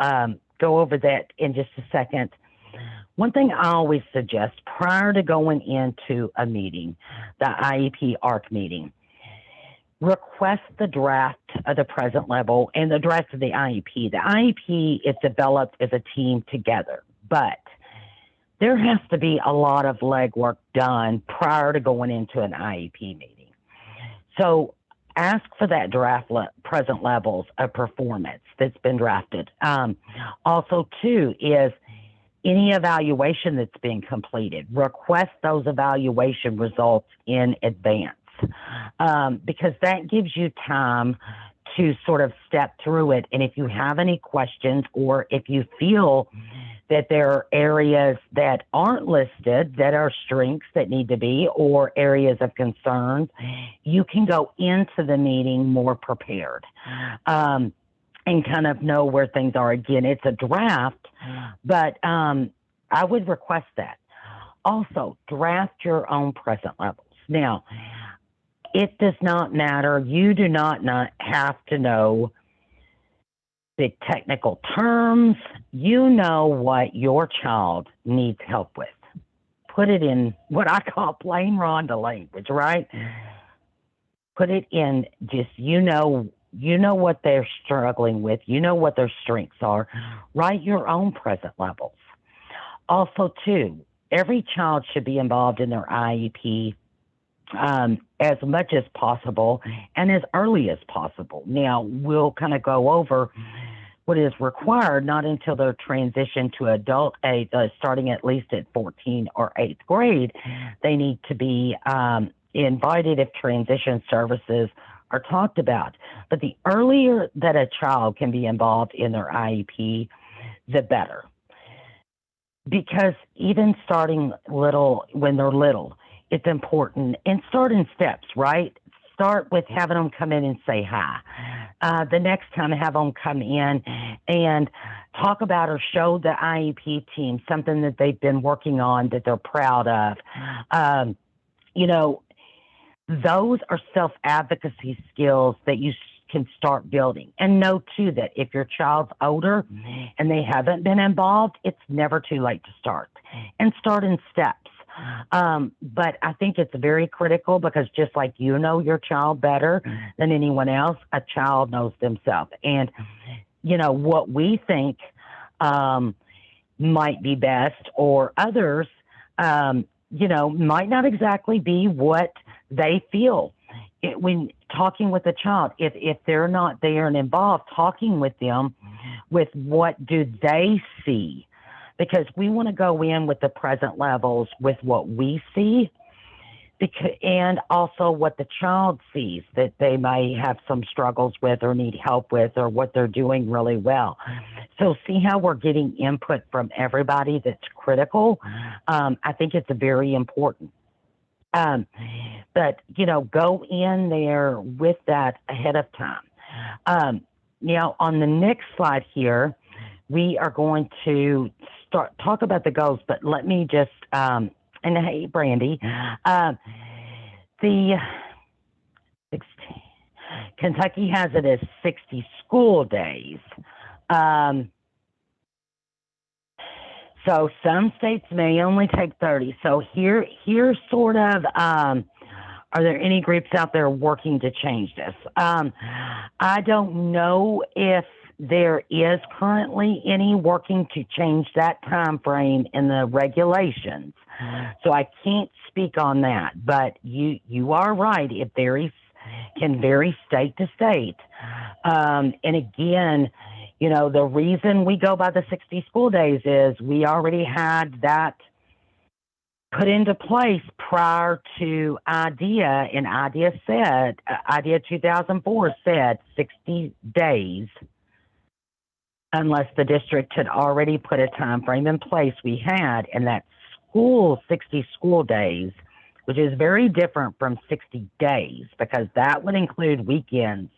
go over that in just a second. One thing I always suggest prior to going into a meeting, the IEP ARC meeting, request the draft of the present level and the draft of the IEP. The IEP is developed as a team together, but there has to be a lot of legwork done prior to going into an IEP meeting. So ask for that present levels of performance that's been drafted. Also, too, is any evaluation that's been completed, request those evaluation results in advance, because that gives you time to sort of step through it. And if you have any questions, or if you feel that there are areas that aren't listed that are strengths that need to be, or areas of concerns, you can go into the meeting more prepared, and kind of know where things are. Again, it's a draft, but I would request that. Also, draft your own present levels. Now, it does not matter. You do not have to know the technical terms. You know what your child needs help with. Put it in what I call plain Rhonda language, right? Put it in just, you know what they're struggling with. You know what their strengths are. Write your own present levels. Also, too, every child should be involved in their IEP as much as possible and as early as possible. Now, we'll kind of go over what is required, not until their transition to adult age, starting at least at 14 or 8th grade. They need to be invited if transition services are talked about. But the earlier that a child can be involved in their IEP, the better. Because even starting little, when they're little, it's important. And start in steps, right? Start with having them come in and say hi. The next time, have them come in and talk about or show the IEP team something that they've been working on that they're proud of. Those are self-advocacy skills that you can start building. And know, too, that if your child's older and they haven't been involved, it's never too late to start. And start in steps. But I think it's very critical, because just like you know your child better than anyone else, a child knows themselves. And, what we think might be best, or others, might not exactly be what they feel. When talking with a child, if they're not there and involved, talking with them with what do they see, because we want to go in with the present levels with what we see, and also what the child sees that they may have some struggles with or need help with, or what they're doing really well. So see how we're getting input from everybody that's critical. I think it's very important. But, go in there with that ahead of time. Now, on the next slide here, we are going to talk about the goals, but let me just, and hey, Brandy, the 16, Kentucky has it as 60 school days. So some states may only take 30. So here's sort of, are there any groups out there working to change this? I don't know if there is currently any working to change that time frame in the regulations. So I can't speak on that, but you are right. It can vary state to state. And again, the reason we go by the 60 school days is we already had that put into place prior to IDEA, and IDEA 2004 said 60 days, unless the district had already put a time frame in place. We had, and that 60 school days, which is very different from 60 days, because that would include weekends,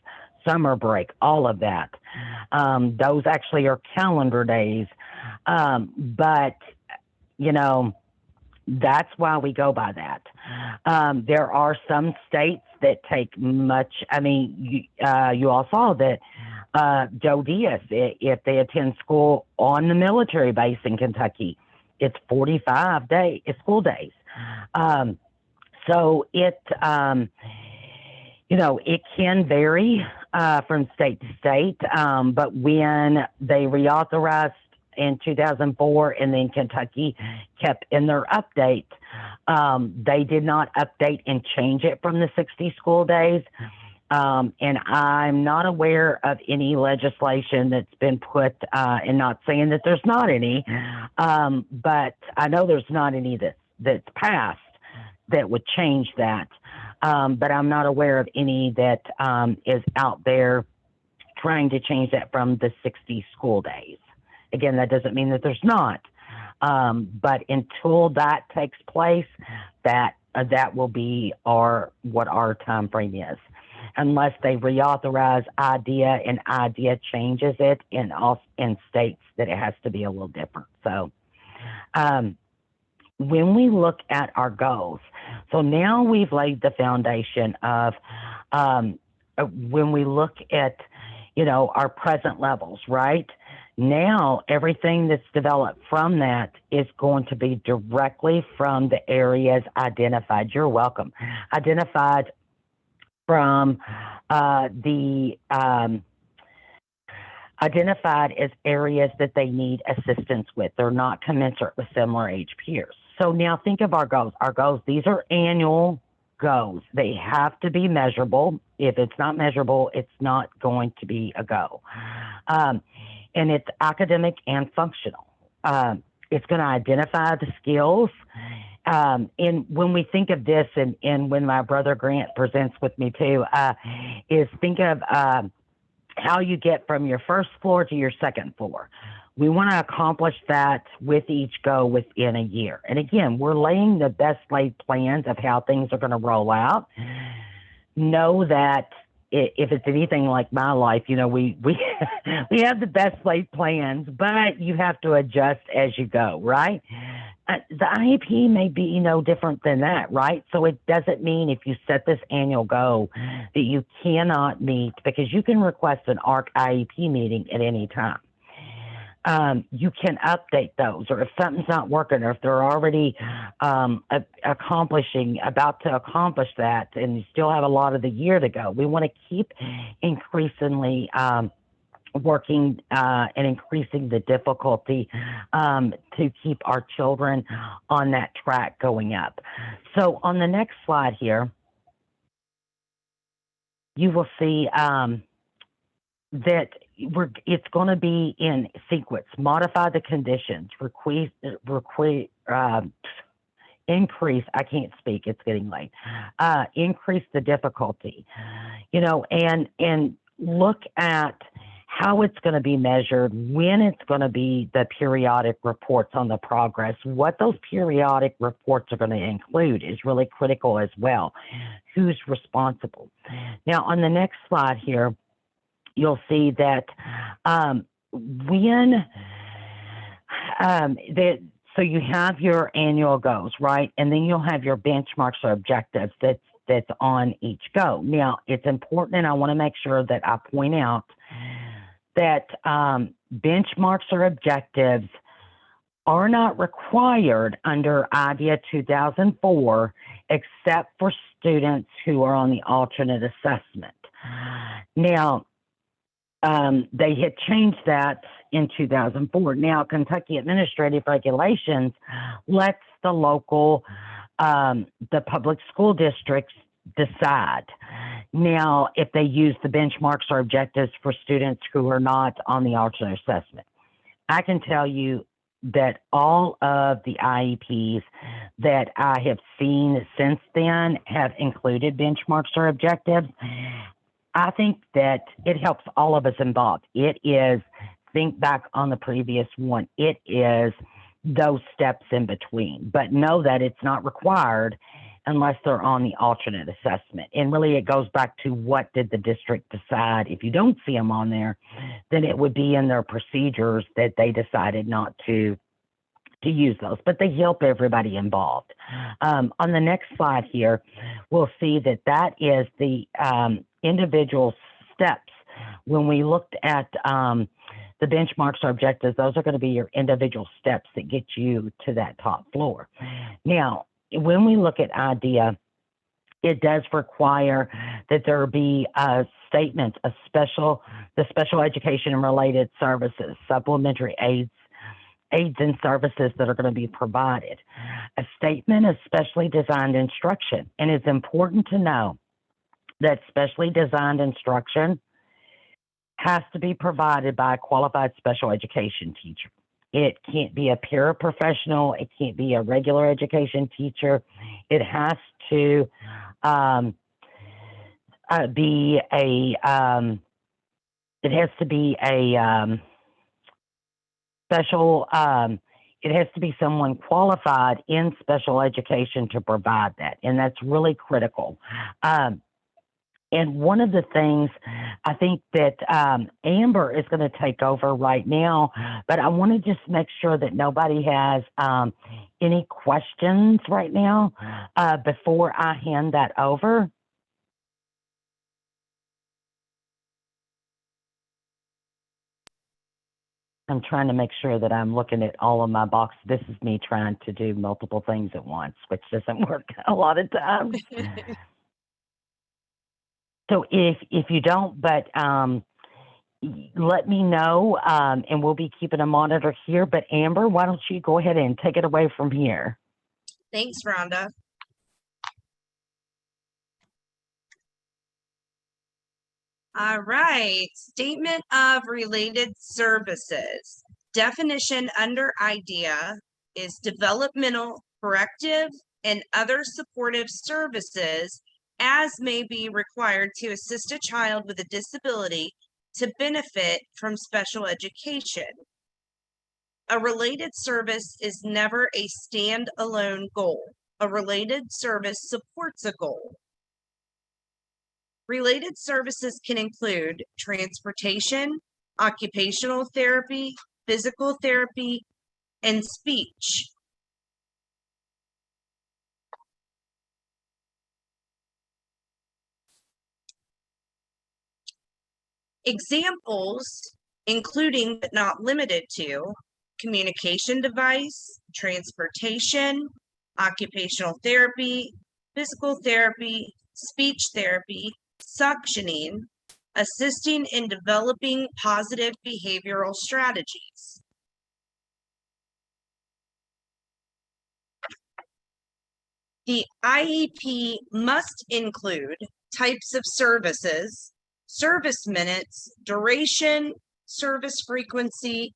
summer break, all of that. Those actually are calendar days. But, that's why we go by that. There are some states that take much, you all saw that Joe Diaz, if they attend school on the military base in Kentucky, it's 45 school days. So it, it can vary from state to state, but when they reauthorized in 2004, and then Kentucky kept in their update. They did not update and change it from the 60 school days. And I'm not aware of any legislation that's been put, and not saying that there's not any, but I know there's not any that's passed that would change that. But I'm not aware of any that is out there trying to change that from the 60 school days. Again, that doesn't mean that there's not. But until that takes place, that will be what our time frame is, unless they reauthorize IDEA and IDEA changes it and states that it has to be a little different. So when we look at our goals, so now we've laid the foundation of when we look at, our present levels, right? Now, everything that's developed from that is going to be directly from the areas identified. You're welcome. Identified from identified as areas that they need assistance with. They're not commensurate with similar age peers. So now think of our goals. Our goals, these are annual goals. They have to be measurable. If it's not measurable, it's not going to be a go. And it's academic and functional. It's going to identify the skills. And when we think of this, and when my brother Grant presents with me too, is think of how you get from your first floor to your second floor. We want to accomplish that with each go within a year. And again, we're laying the best laid plans of how things are going to roll out. Know that if it's anything like my life, we we have the best laid plans, but you have to adjust as you go, right? The IEP may be no different than that, right? So it doesn't mean if you set this annual goal that you cannot meet, because you can request an ARC IEP meeting at any time. You can update those, or if something's not working, or if they're already about to accomplish that, and you still have a lot of the year to go. We want to keep increasingly working and increasing the difficulty to keep our children on that track going up. So on the next slide here, you will see that it's going to be in sequence. Modify the conditions, increase, I can't speak, it's getting late, increase the difficulty, and look at how it's going to be measured, when it's going to be the periodic reports on the progress. What those periodic reports are going to include is really critical as well. Who's responsible? Now, on the next slide here, you'll see that so you have your annual goals, right? And then you'll have your benchmarks or objectives that's on each go. Now, it's important, and I want to make sure that I point out that benchmarks or objectives are not required under IDEA 2004, except for students who are on the alternate assessment. Now, they had changed that in 2004. Now, Kentucky administrative regulations lets the local, the public school districts decide. Now, if they use the benchmarks or objectives for students who are not on the alternate assessment. I can tell you that all of the IEPs that I have seen since then have included benchmarks or objectives. I think that it helps all of us involved. It is, think back on the previous one, it is those steps in between. But know that it's not required unless they're on the alternate assessment. And really, it goes back to what did the district decide. If you don't see them on there, then it would be in their procedures that they decided not to use those, but they help everybody involved. On the next slide here, we'll see that is the individual steps. When we looked at the benchmarks or objectives, those are going to be your individual steps that get you to that top floor. Now, when we look at IDEA, it does require that there be a statement, the special education and related services, supplementary aids aids and services that are going to be provided. A statement of specially designed instruction, and it's important to know that specially designed instruction has to be provided by a qualified special education teacher. It can't be a paraprofessional. It can't be a regular education teacher. It has to be a special. It has to be someone qualified in special education to provide that, and that's really critical. And one of the things I think that Amber is going to take over right now, but I want to just make sure that nobody has any questions right now before I hand that over. I'm trying to make sure that I'm looking at all of my boxes. This is me trying to do multiple things at once, which doesn't work a lot of times. So if you don't, but let me know, and we'll be keeping a monitor here. But Amber, why don't you go ahead and take it away from here? Thanks, Rhonda. All right, statement of related services. Definition under IDEA is developmental, corrective, and other supportive services as may be required to assist a child with a disability to benefit from special education. A related service is never a standalone goal. A related service supports a goal. Related services can include transportation, occupational therapy, physical therapy, and speech. Examples, including but not limited to, communication device, transportation, occupational therapy, physical therapy, speech therapy, suctioning, assisting in developing positive behavioral strategies. The IEP must include types of services, service minutes, duration, service frequency,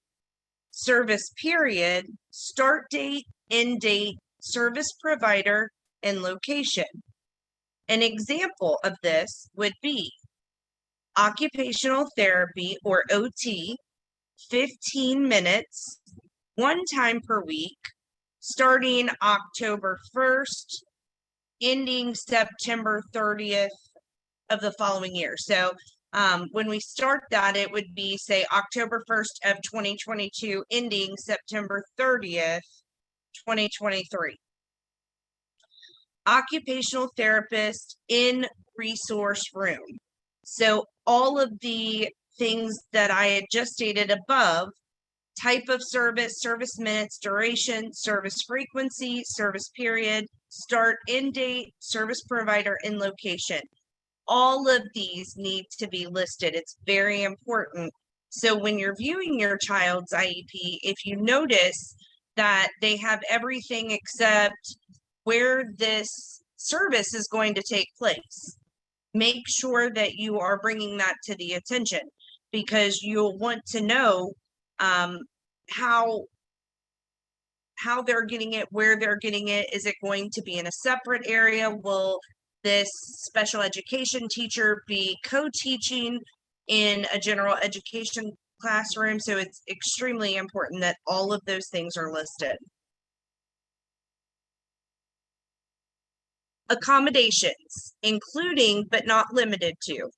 service period, start date, end date, service provider, and location. An example of this would be occupational therapy or OT, 15 minutes, one time per week, starting October 1st, ending September 30th of the following year. So when we start that, it would be, say, October 1st of 2022, ending September 30th, 2023. Occupational therapist in resource room. So all of the things that I had just stated above, type of service, service minutes, duration, service frequency, service period, start, end date, service provider, and location. All of these need to be listed. It's very important. So when you're viewing your child's IEP, if you notice that they have everything except where this service is going to take place, make sure that you are bringing that to the attention, because you'll want to know how they're getting it, where they're getting it. Is it going to be in a separate area? Will this special education teacher be co-teaching in a general education classroom? So it's extremely important that all of those things are listed. Accommodations, including but not limited to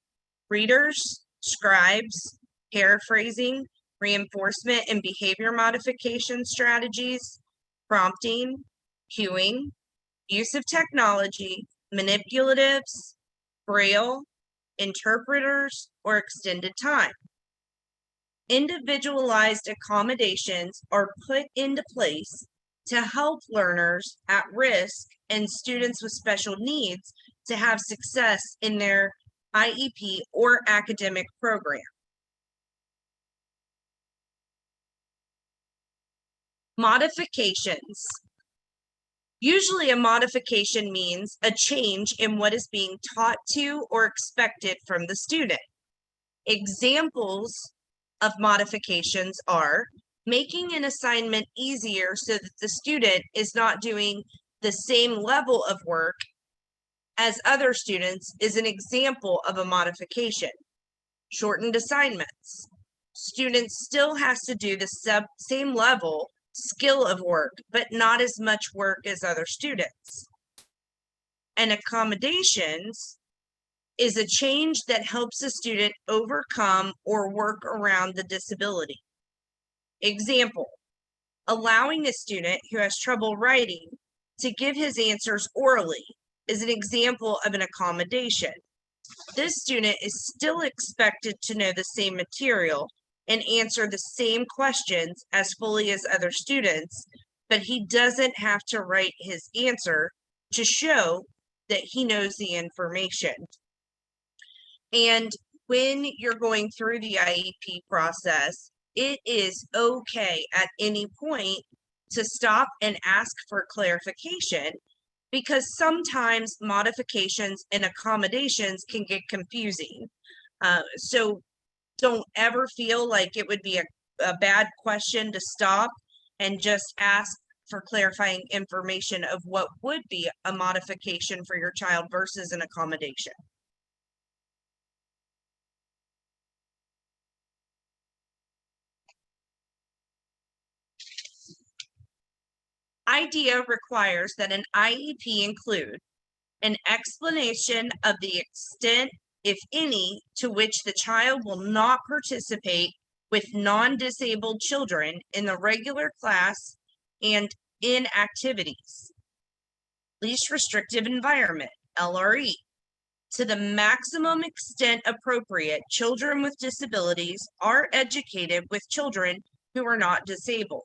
readers, scribes, paraphrasing, reinforcement and behavior modification strategies, prompting, cueing, use of technology, manipulatives, braille, interpreters, or extended time. Individualized accommodations are put into place to help learners at risk and students with special needs to have success in their IEP or academic program. Modifications. Usually a modification means a change in what is being taught to or expected from the student. Examples of modifications are making an assignment easier so that the student is not doing the same level of work as other students is an example of a modification. Shortened assignments. Students still has to do the same level skill of work, but not as much work as other students. And accommodations is a change that helps a student overcome or work around the disability. Example, allowing a student who has trouble writing to give his answers orally is an example of an accommodation. This student is still expected to know the same material and answer the same questions as fully as other students, but he doesn't have to write his answer to show that he knows the information. And when you're going through the IEP process, it is okay at any point to stop and ask for clarification, because sometimes modifications and accommodations can get confusing. So don't ever feel like it would be a bad question to stop and just ask for clarifying information of what would be a modification for your child versus an accommodation. IDEA requires that an IEP include an explanation of the extent, if any, to which the child will not participate with non-disabled children in the regular class and in activities. Least restrictive environment, LRE. To the maximum extent appropriate, children with disabilities are educated with children who are not disabled.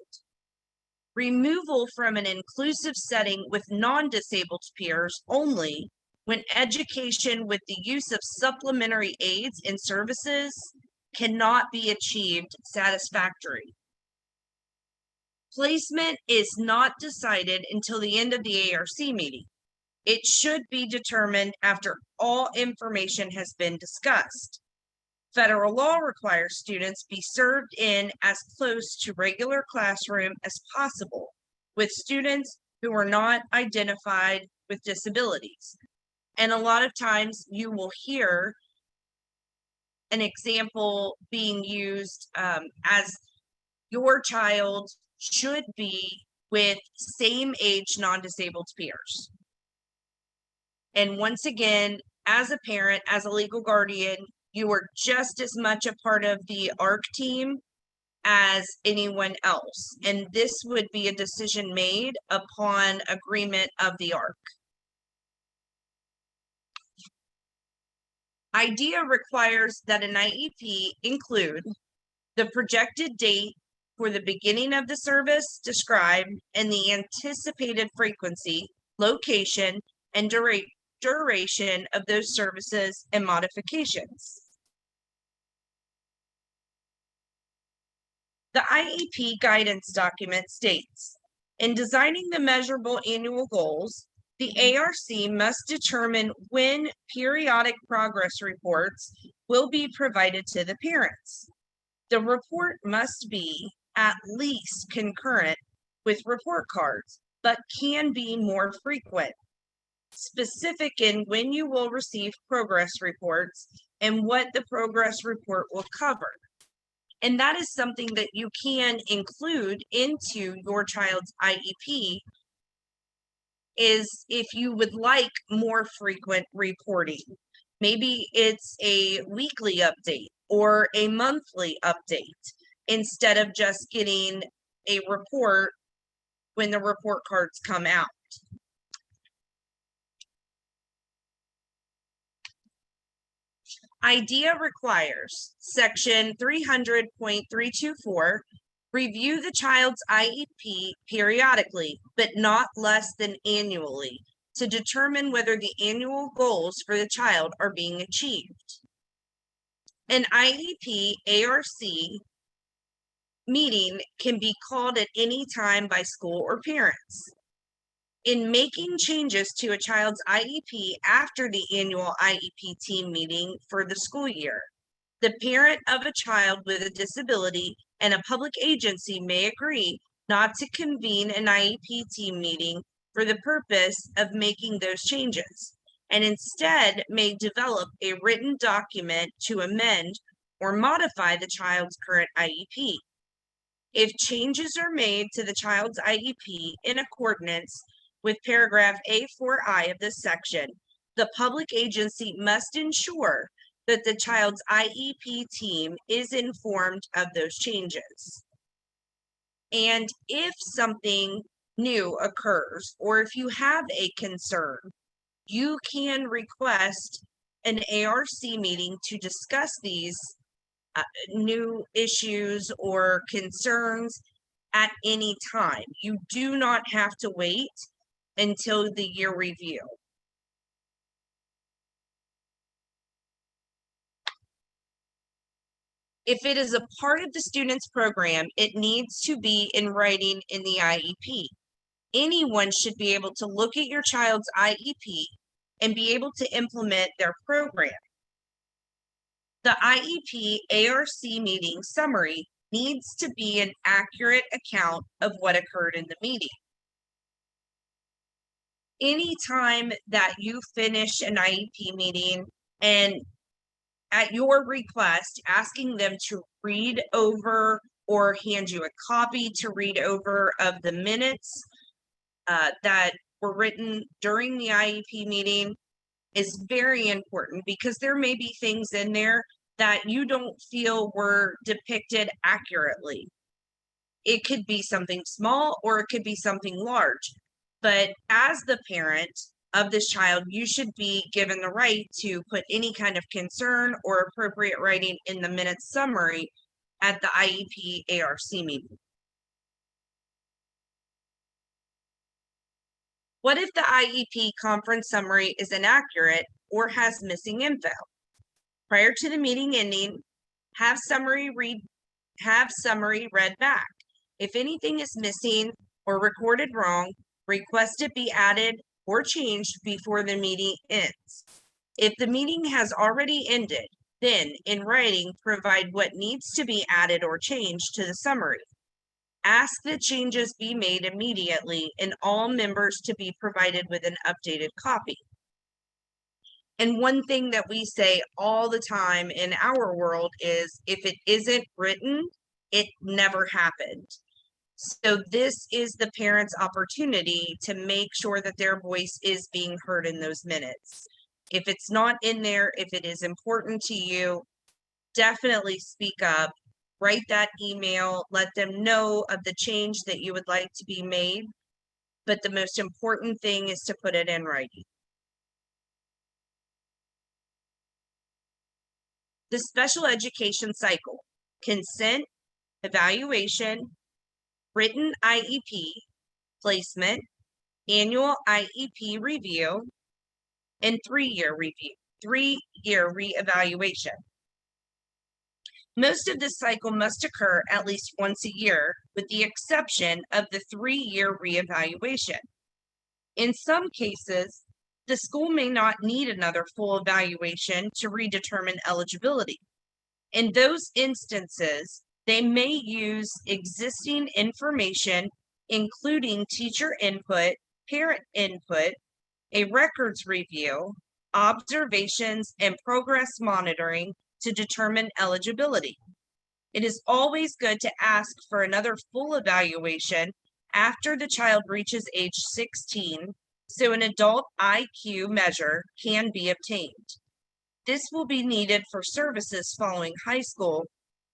Removal from an inclusive setting with non-disabled peers only when education with the use of supplementary aids and services cannot be achieved satisfactorily. Placement is not decided until the end of the ARC meeting. It should be determined after all information has been discussed. Federal law requires students be served in as close to regular classroom as possible with students who are not identified with disabilities. And a lot of times you will hear an example being used as your child should be with same age non-disabled peers. And once again, as a parent, as a legal guardian, you are just as much a part of the ARC team as anyone else. And this would be a decision made upon agreement of the ARC. IDEA requires that an IEP include the projected date for the beginning of the service described and the anticipated frequency, location, and duration of those services and modifications. The IEP guidance document states, in designing the measurable annual goals, the ARC must determine when periodic progress reports will be provided to the parents. The report must be at least concurrent with report cards, but can be more frequent, specific in when you will receive progress reports and what the progress report will cover. And that is something that you can include into your child's IEP, is if you would like more frequent reporting. Maybe it's a weekly update or a monthly update instead of just getting a report when the report cards come out. IDEA requires section 300.324, review the child's IEP periodically, but not less than annually, to determine whether the annual goals for the child are being achieved. An IEP ARC meeting can be called at any time by school or parents. In making changes to a child's IEP after the annual IEP team meeting for the school year, the parent of a child with a disability and a public agency may agree not to convene an IEP team meeting for the purpose of making those changes, and instead may develop a written document to amend or modify the child's current IEP. If changes are made to the child's IEP in accordance with paragraph A4I of this section, the public agency must ensure that the child's IEP team is informed of those changes. And if something new occurs, or if you have a concern, you can request an ARC meeting to discuss these new issues or concerns at any time. You do not have to wait until the year review. If it is a part of the student's program, it needs to be in writing in the IEP. Anyone should be able to look at your child's IEP and be able to implement their program. The IEP ARC meeting summary needs to be an accurate account of what occurred in the meeting. Anytime that you finish an IEP meeting and at your request, asking them to read over or hand you a copy to read over of the minutes that were written during the IEP meeting is very important, because there may be things in there that you don't feel were depicted accurately. It could be something small or it could be something large, but as the parent of this child, you should be given the right to put any kind of concern or appropriate writing in the minutes summary at the IEP ARC meeting. What if the IEP conference summary is inaccurate or has missing info? Prior to the meeting ending, have summary read back. If anything is missing or recorded wrong, request it be added or changed before the meeting ends. If the meeting has already ended, then in writing, provide what needs to be added or changed to the summary. Ask that changes be made immediately and all members to be provided with an updated copy. And one thing that we say all the time in our world is, if it isn't written, it never happened. So this is the parent's opportunity to make sure that their voice is being heard in those minutes. If it's not in there, if it is important to you, definitely speak up, write that email, let them know of the change that you would like to be made. But the most important thing is to put it in writing. The special education cycle: consent, evaluation, written IEP, placement, annual IEP review, and three-year reevaluation. Most of this cycle must occur at least once a year, with the exception of the 3-year reevaluation. In some cases, the school may not need another full evaluation to redetermine eligibility. In those instances, they may use existing information, including teacher input, parent input, a records review, observations, and progress monitoring to determine eligibility. It is always good to ask for another full evaluation after the child reaches age 16, so an adult IQ measure can be obtained. This will be needed for services following high school,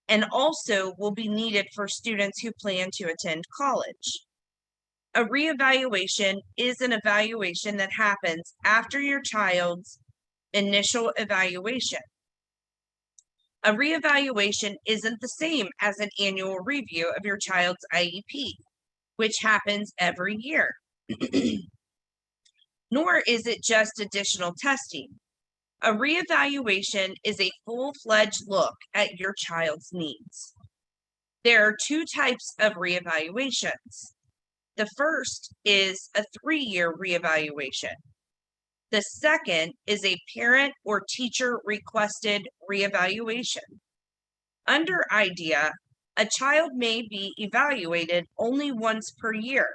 and also will be needed for students who plan to attend college. A reevaluation is an evaluation that happens after your child's initial evaluation. A reevaluation isn't the same as an annual review of your child's IEP, which happens every year. Nor is it just additional testing. A reevaluation is a full-fledged look at your child's needs. There are two types of reevaluations. The first is a 3-year reevaluation. The second is a parent or teacher requested reevaluation. Under IDEA, a child may be evaluated only once per year,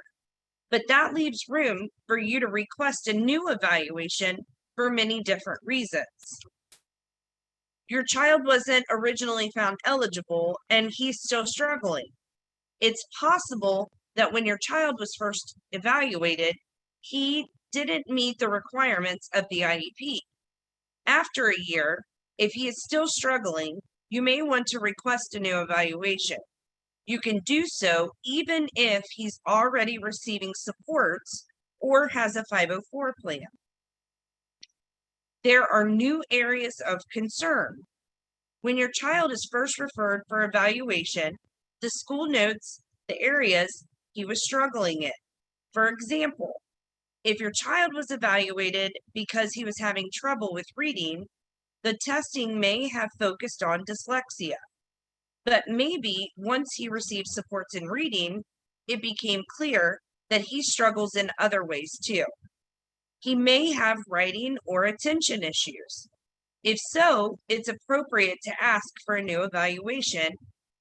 but that leaves room for you to request a new evaluation for many different reasons. Your child wasn't originally found eligible and he's still struggling. It's possible that when your child was first evaluated, he didn't meet the requirements of the IEP. After a year, if he is still struggling, you may want to request a new evaluation. You can do so even if he's already receiving supports or has a 504 plan. There are new areas of concern. When your child is first referred for evaluation, the school notes the areas he was struggling in. For example, if your child was evaluated because he was having trouble with reading, the testing may have focused on dyslexia. But maybe once he received supports in reading, it became clear that he struggles in other ways too. He may have writing or attention issues. If so, it's appropriate to ask for a new evaluation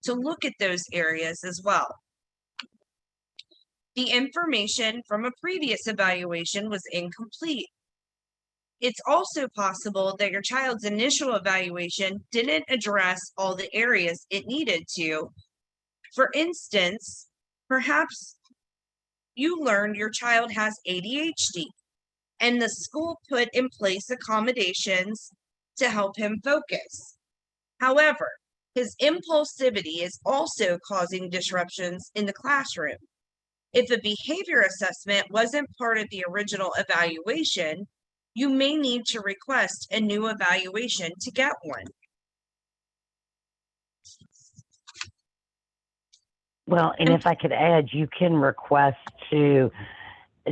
to look at those areas as well. The information from a previous evaluation was incomplete. It's also possible that your child's initial evaluation didn't address all the areas it needed to. For instance, perhaps you learned your child has ADHD and the school put in place accommodations to help him focus. However, his impulsivity is also causing disruptions in the classroom. If a behavior assessment wasn't part of the original evaluation, you may need to request a new evaluation to get one. Well, and if I could add, you can request to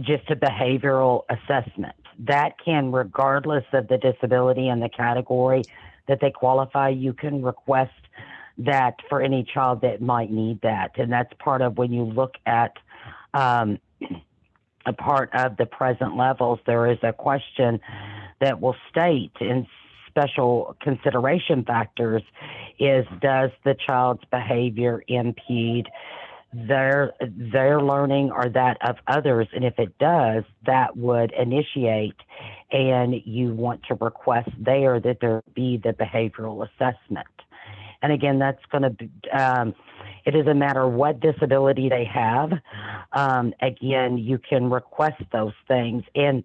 just a behavioral assessment. That can, regardless of the disability and the category that they qualify, you can request that for any child that might need that. And that's part of when you look at a part of the present levels, there is a question that will state in special consideration factors is, does the child's behavior impede their learning or that of others? And if it does, that would initiate, and you want to request there that there be the behavioral assessment. And again, that's going to be, it doesn't matter what disability they have. Again, you can request those things. And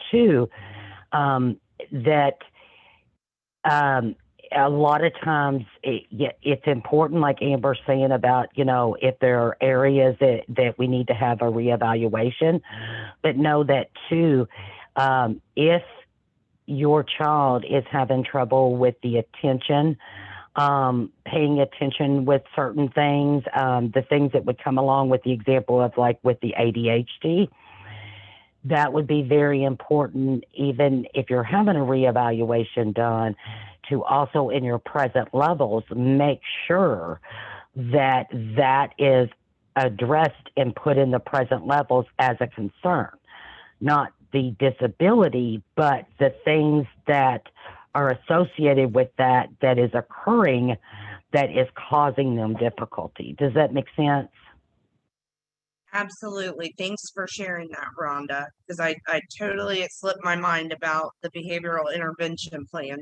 two, that a lot of times it's important, like Amber's saying about, if there are areas that we need to have a reevaluation, but know that too, if your child is having trouble with the attention, paying attention with certain things, the things that would come along with the example of like with the ADHD, that would be very important, even if you're having a reevaluation done, to also in your present levels, make sure that that is addressed and put in the present levels as a concern, not the disability, but the things that are associated with that is occurring that is causing them difficulty. Does that make sense? Absolutely. Thanks for sharing that, Rhonda, because I totally, it slipped my mind about the behavioral intervention plan.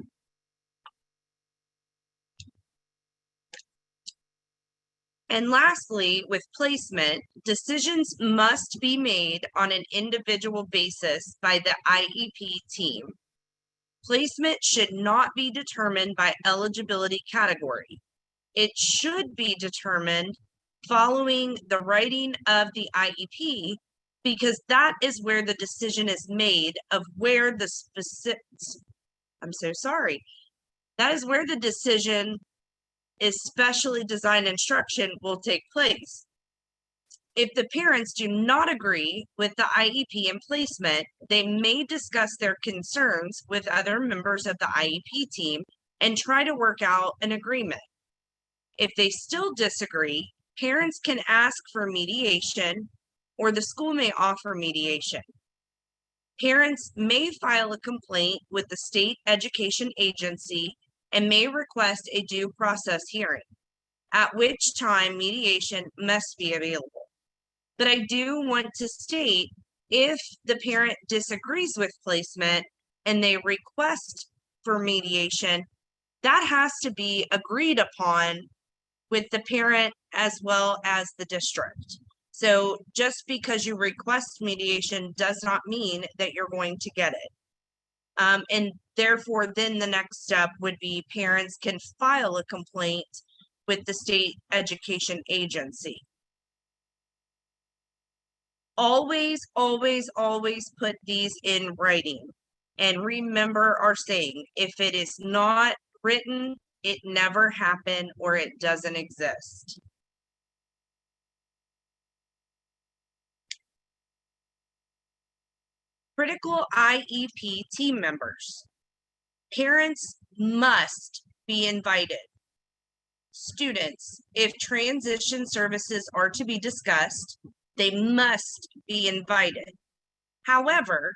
And lastly, with placement, decisions must be made on an individual basis by the IEP team. Placement should not be determined by eligibility category. It should be determined following the writing of the IEP, because that is where the decision is made of where the specific, that is where the decision is specially designed instruction will take place. If the parents do not agree with the IEP and placement, they may discuss their concerns with other members of the IEP team and try to work out an agreement. If they still disagree, Parents can ask for mediation, or the school may offer mediation. Parents may file a complaint with the state education agency and may request a due process hearing, at which time mediation must be available. But I do want to state, if the parent disagrees with placement and they request for mediation, that has to be agreed upon with the parent as well as the district. So just because you request mediation does not mean that you're going to get it. And therefore, then the next step would be parents can file a complaint with the state education agency. Always, always, always put these in writing. And remember our saying, if it is not written, it never happened or it doesn't exist. Critical IEP team members. Parents must be invited. Students, if transition services are to be discussed, they must be invited. However,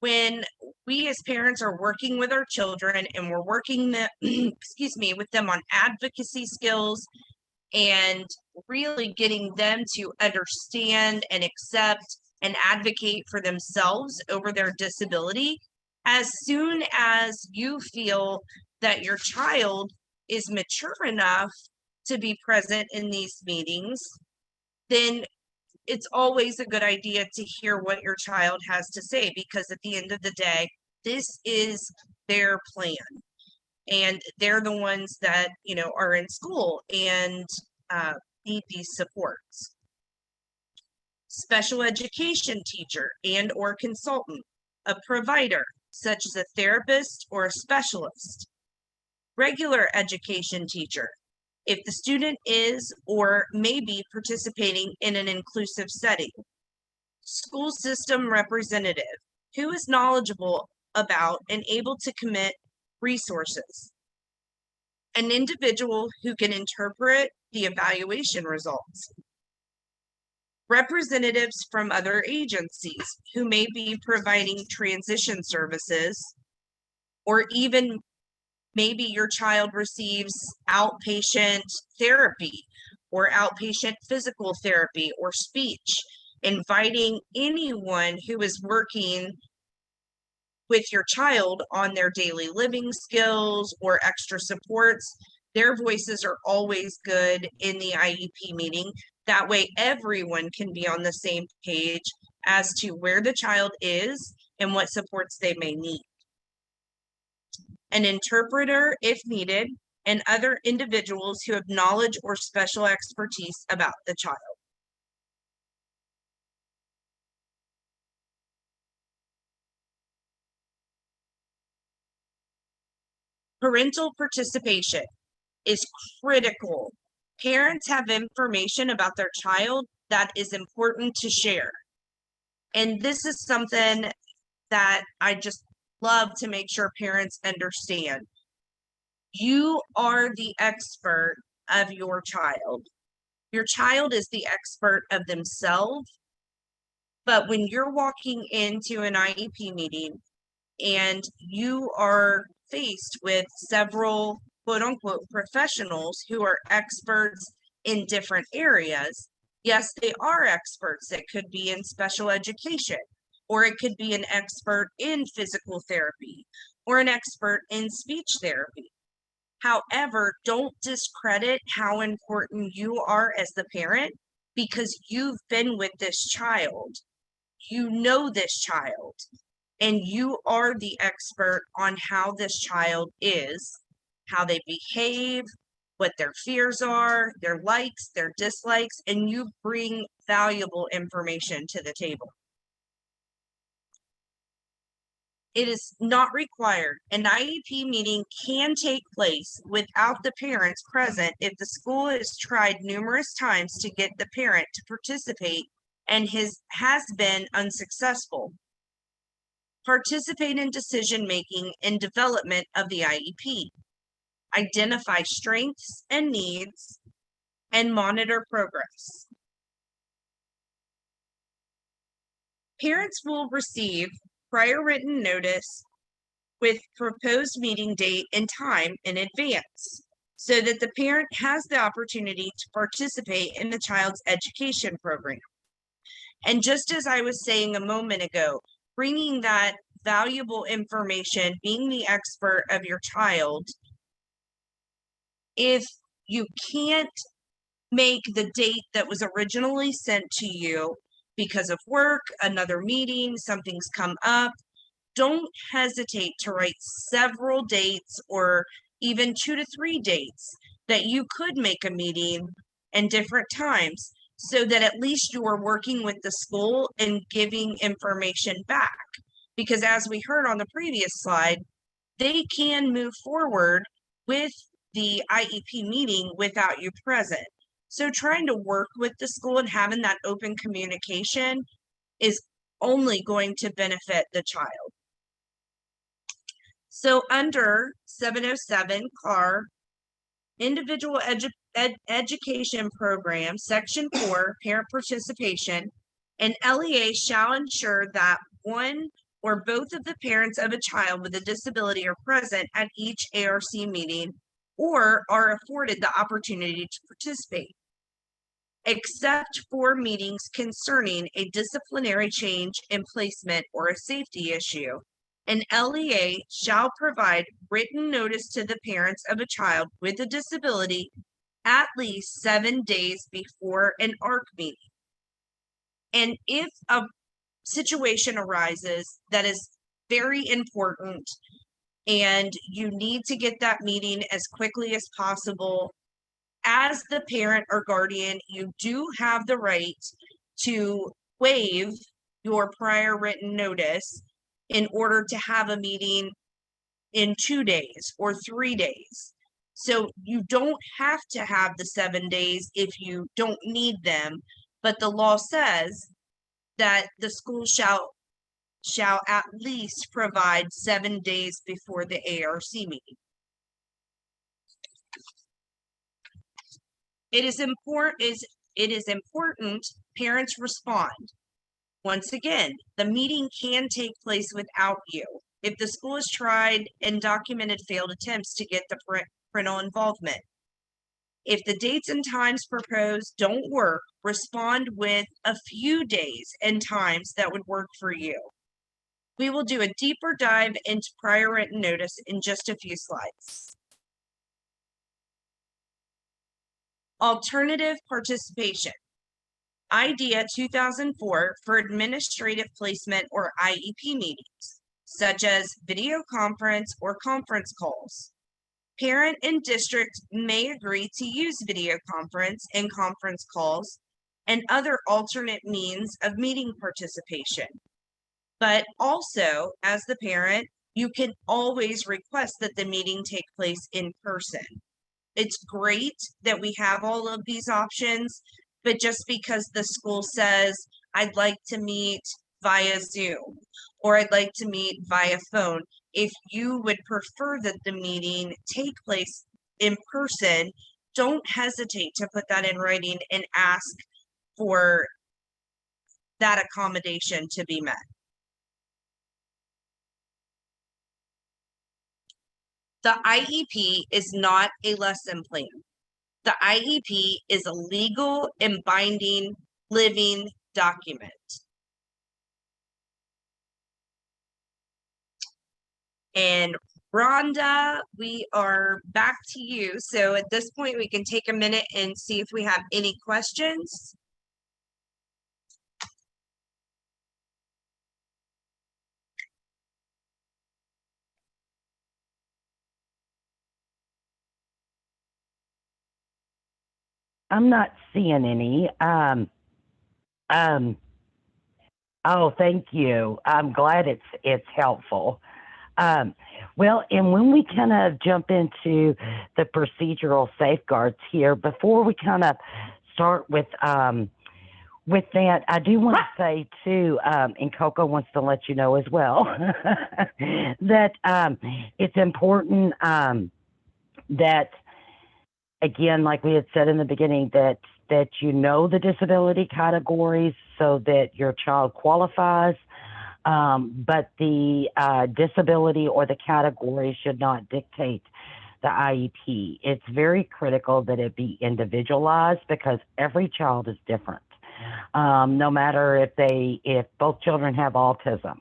when we as parents are working with our children and we're working with them on advocacy skills and really getting them to understand and accept and advocate for themselves over their disability, as soon as you feel that your child is mature enough to be present in these meetings, then it's always a good idea to hear what your child has to say, because at the end of the day, this is their plan. And they're the ones that, you know, are in school and need these supports. Special education teacher and or consultant, a provider, such as a therapist or a specialist. Regular education teacher, if the student is or may be participating in an inclusive setting. School system representative, who is knowledgeable about and able to commit resources. An individual who can interpret the evaluation results. Representatives from other agencies who may be providing transition services, or even maybe your child receives outpatient therapy or outpatient physical therapy or speech, inviting anyone who is working with your child on their daily living skills or extra supports. Their voices are always good in the IEP meeting. That way everyone can be on the same page as to where the child is and what supports they may need. An interpreter if needed, and other individuals who have knowledge or special expertise about the child. Parental participation is critical. Parents have information about their child that is important to share. And this is something that I just love to make sure parents understand. You are the expert of your child. Your child is the expert of themselves. But when you're walking into an IEP meeting and you are faced with several quote unquote professionals who are experts in different areas, yes, they are experts. It could be in special education, or it could be an expert in physical therapy, or an expert in speech therapy. However, don't discredit how important you are as the parent, because you've been with this child. You know this child, and you are the expert on how this child is, how they behave, what their fears are, their likes, their dislikes, and you bring valuable information to the table. It is not required. An IEP meeting can take place without the parents present if the school has tried numerous times to get the parent to participate and has been unsuccessful. Participate in decision-making and development of the IEP. Identify strengths and needs. and monitor progress. Parents will receive prior written notice with proposed meeting date and time in advance, so that the parent has the opportunity to participate in the child's education program. And just as I was saying a moment ago, bringing that valuable information, being the expert of your child, if you can't make the date that was originally sent to you because of work, another meeting, something's come up, don't hesitate to write several dates or even 2 to 3 dates that you could make a meeting and different times, so that at least you are working with the school and giving information back. Because as we heard on the previous slide, they can move forward with the IEP meeting without you present. So trying to work with the school and having that open communication is only going to benefit the child. So under 707 CAR, Individual Education Program, Section 4, Parent Participation, an LEA shall ensure that one or both of the parents of a child with a disability are present at each ARC meeting or are afforded the opportunity to participate, except for meetings concerning a disciplinary change in placement or a safety issue. An LEA shall provide written notice to the parents of a child with a disability at least 7 days before an ARC meeting. And if a situation arises that is very important and you need to get that meeting as quickly as possible, as the parent or guardian, you do have the right to waive your prior written notice in order to have a meeting in 2 days or 3 days. So you don't have to have the 7 days if you don't need them, but the law says that the school shall at least provide 7 days before the ARC meeting. It is important parents respond. Once again, the meeting can take place without you. If the school has tried and documented failed attempts to get the parental involvement. If the dates and times proposed don't work, respond with a few days and times that would work for you. We will do a deeper dive into prior written notice in just a few slides. Alternative participation. IDEA 2004 for administrative placement or IEP meetings, such as video conference or conference calls. Parent and district may agree to use video conference and conference calls and other alternate means of meeting participation. But also, as the parent, you can always request that the meeting take place in person. It's great that we have all of these options, but just because the school says, I'd like to meet via Zoom, or I'd like to meet via phone, if you would prefer that the meeting take place in person, don't hesitate to put that in writing and ask for that accommodation to be met. The IEP is not a lesson plan. The IEP is a legal and binding living document. And Rhonda, we are back to you. So at this point, we can take a minute and see if we have any questions. I'm not seeing any. Oh, thank you. I'm glad it's helpful. Well, and when we kind of jump into the procedural safeguards here, before we kind of start with that, I do want to say too, and Coco wants to let you know as well, that it's important that again, like we had said in the beginning, that you know the disability categories so that your child qualifies, but the disability or the category should not dictate the IEP. It's very critical that it be individualized because every child is different. No matter if both children have autism,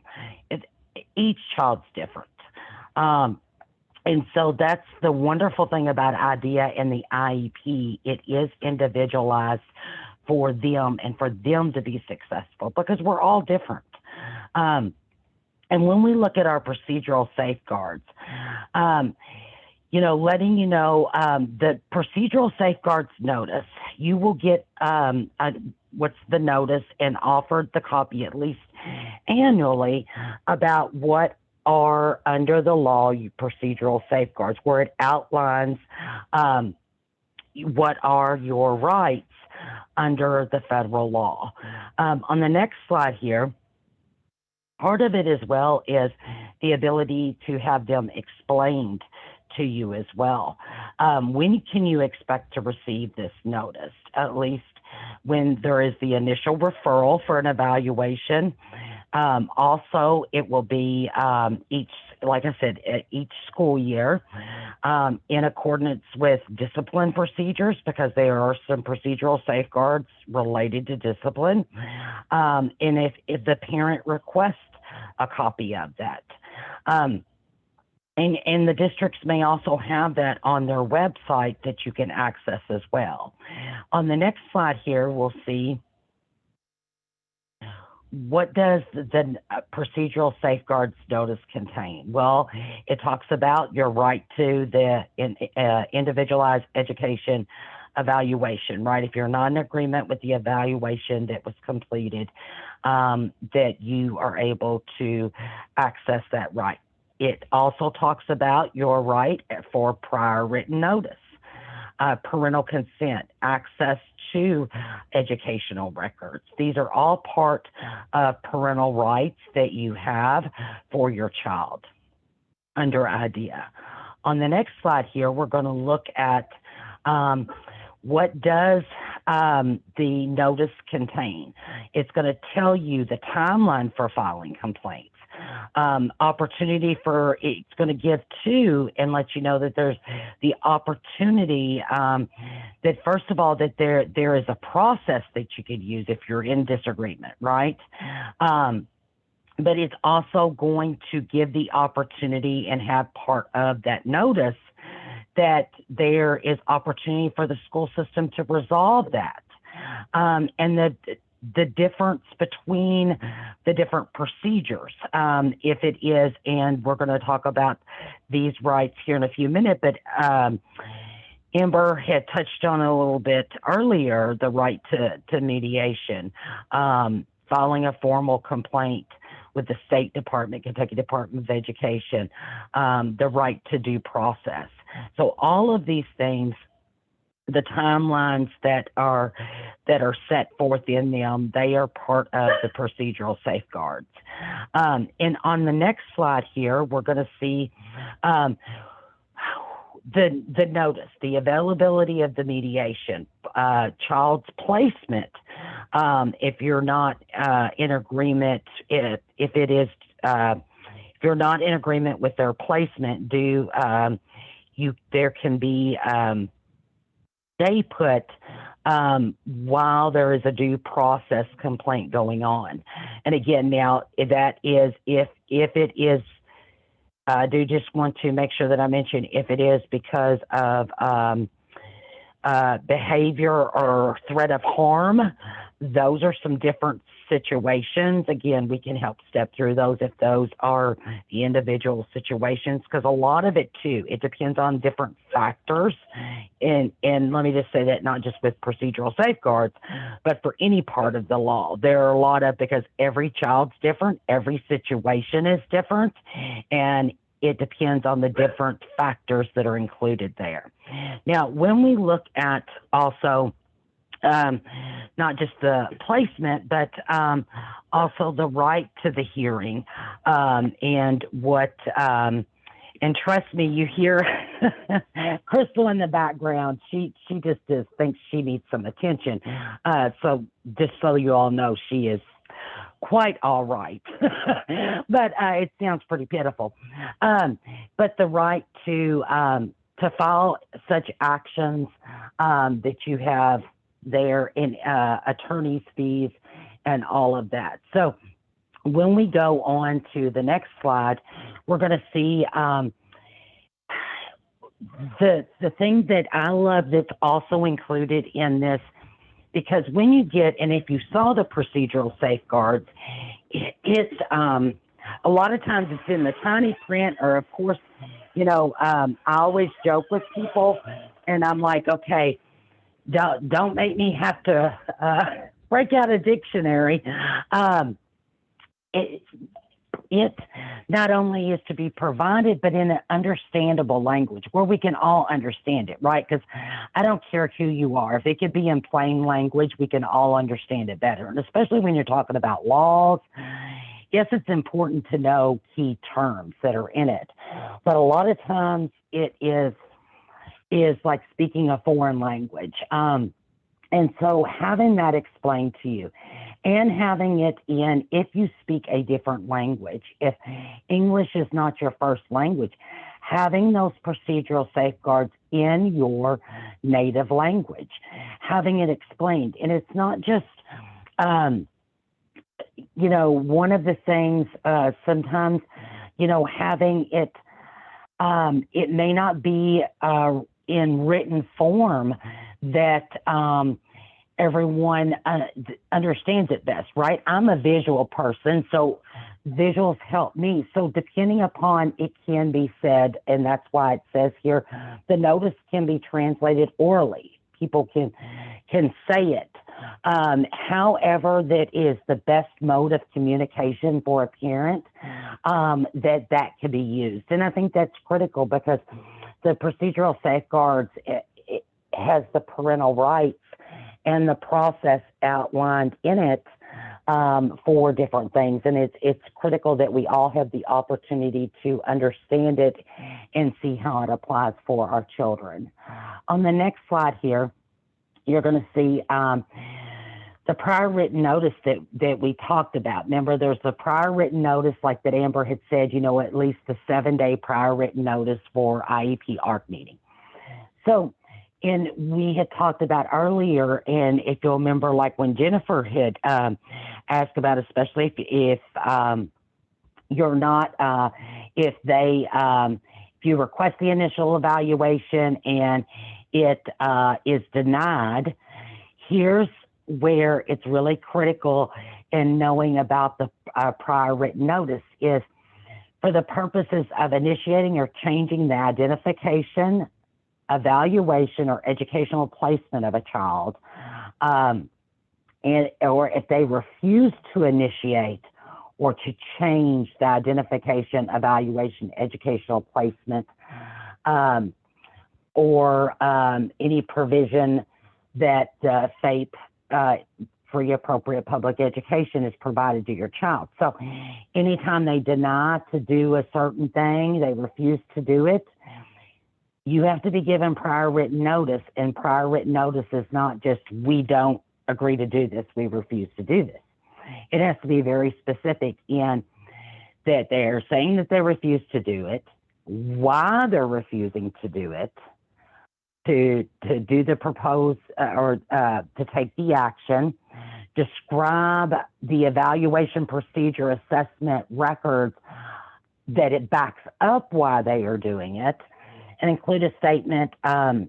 each child's different. And so that's the wonderful thing about IDEA and the IEP. It is individualized for them and for them to be successful because we're all different. And when we look at our procedural safeguards, letting you know the procedural safeguards notice, you will get what's the notice and offered the copy at least annually about what are under the law procedural safeguards, where it outlines what are your rights under the federal law. On the next slide here, part of it as well is the ability to have them explained to you as well. When can you expect to receive this notice? At least when there is the initial referral for an evaluation. Also, it will be each school year in accordance with discipline procedures, because there are some procedural safeguards related to discipline. And if the parent requests a copy of that. And the districts may also have that on their website that you can access as well. On the next slide here, we'll see what does the procedural safeguards notice contain? Well, it talks about your right to the individualized education evaluation, right? If you're not in agreement with the evaluation that was completed, that you are able to access that right. It also talks about your right for prior written notice, parental consent, access to educational records. These are all part of parental rights that you have for your child under IDEA. On the next slide here, we're going to look at what does the notice contain. It's going to tell you the timeline for filing complaints. Opportunity for, it's going to give to and let you know that there's the opportunity that first of all that there is a process that you could use if you're in disagreement, right? But it's also going to give the opportunity and have part of that notice that there is opportunity for the school system to resolve that. And the difference between the different procedures, if it is, and we're going to talk about these rights here in a few minutes, but Amber had touched on it a little bit earlier, the right to mediation, filing a formal complaint with the State Department, Kentucky Department of Education, the right to due process. So all of these things, the timelines that are set forth in them, they are part of the procedural safeguards. And on the next slide here, we're going to see the notice, the availability of the mediation, child's placement. If you're not in agreement, if you're not in agreement with their placement, there can be stay put while there is a due process complaint going on. And again, now that is if it is, I do just want to make sure that I mention if it is because of behavior or threat of harm, those are some different situations. Again, we can help step through those if those are the individual situations, because a lot of it too, it depends on different factors. And let me just say that not just with procedural safeguards, but for any part of the law, there are a lot of, because every child's different, every situation is different, and it depends on the different factors that are included there. Now, when we look at also not just the placement, but also the right to the hearing, and what, and trust me, you hear Crystal in the background, she just thinks she needs some attention. So just so you all know, she is quite all right. But it sounds pretty pitiful. But the right to file such actions that you have there in attorney's fees and all of that. So when we go on to the next slide, we're going to see the thing that I love that's also included in this, because when you get, and if you saw the procedural safeguards, it's a lot of times it's in the tiny print, or of course, you know, I always joke with people, and I'm like, okay, don't make me have to break out a dictionary. It not only is to be provided, but in an understandable language where we can all understand it, right? Because I don't care who you are. If it could be in plain language, we can all understand it better. And especially when you're talking about laws, yes, it's important to know key terms that are in it. But a lot of times it is like speaking a foreign language. And so having that explained to you, and having it in, if you speak a different language, if English is not your first language, having those procedural safeguards in your native language, having it explained. And it's not just, you know, one of the things sometimes, you know, having it, it may not be in written form that everyone understands it best, right? I'm a visual person, so visuals help me. So depending upon, it can be said, and that's why it says here, the notice can be translated orally. People can say it. However, that is the best mode of communication for a parent, that can be used. And I think that's critical, because the procedural safeguards, it has the parental rights and the process outlined in it for different things. And it's critical that we all have the opportunity to understand it and see how it applies for our children. On the next slide here, you're going to see the prior written notice that we talked about. Remember, there's the prior written notice, like that Amber had said, you know, at least the 7-day prior written notice for IEP ARC meeting. So, and we had talked about earlier, and if you'll remember, like when Jennifer had asked about, especially if you're not, if you request the initial evaluation and it is denied, here's where it's really critical in knowing about the prior written notice is for the purposes of initiating or changing the identification, evaluation, or educational placement of a child, or if they refuse to initiate or to change the identification, evaluation, educational placement, or any provision that FAPE, free appropriate public education, is provided to your child. So anytime they deny to do a certain thing, they refuse to do it, you have to be given prior written notice. And prior written notice is not just, we don't agree to do this, we refuse to do this. It has to be very specific in that they're saying that they refuse to do it, why they're refusing to do it, to do the proposed or to take the action, describe the evaluation procedure, assessment records that it backs up why they are doing it, and include a statement of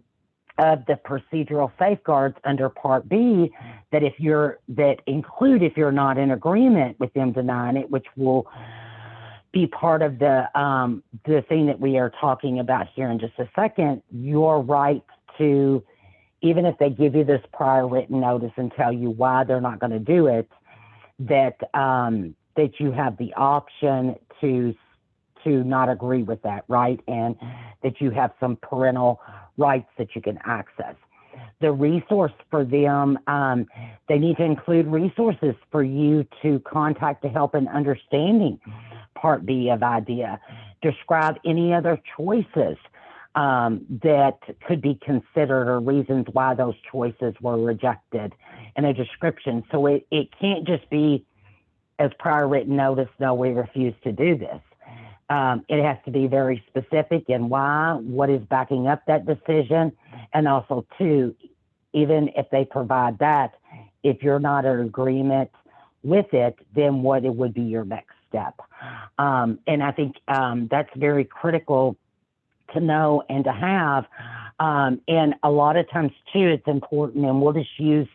the procedural safeguards under Part B that if you're not in agreement with them denying it, which will be part of the thing that we are talking about here in just a second, your right to, even if they give you this prior written notice and tell you why they're not going to do it, that you have the option to not agree with that, right? And that you have some parental rights that you can access. The resource for them, they need to include resources for you to contact to help in understanding Part B of IDEA. Describe any other choices that could be considered or reasons why those choices were rejected in a description. So it can't just be as prior written notice, no, we refuse to do this. It has to be very specific in why, what is backing up that decision, and also too, even if they provide that, if you're not in agreement with it, then what it would be your next step. And I think that's very critical to know and to have. And a lot of times too, it's important, and we'll just use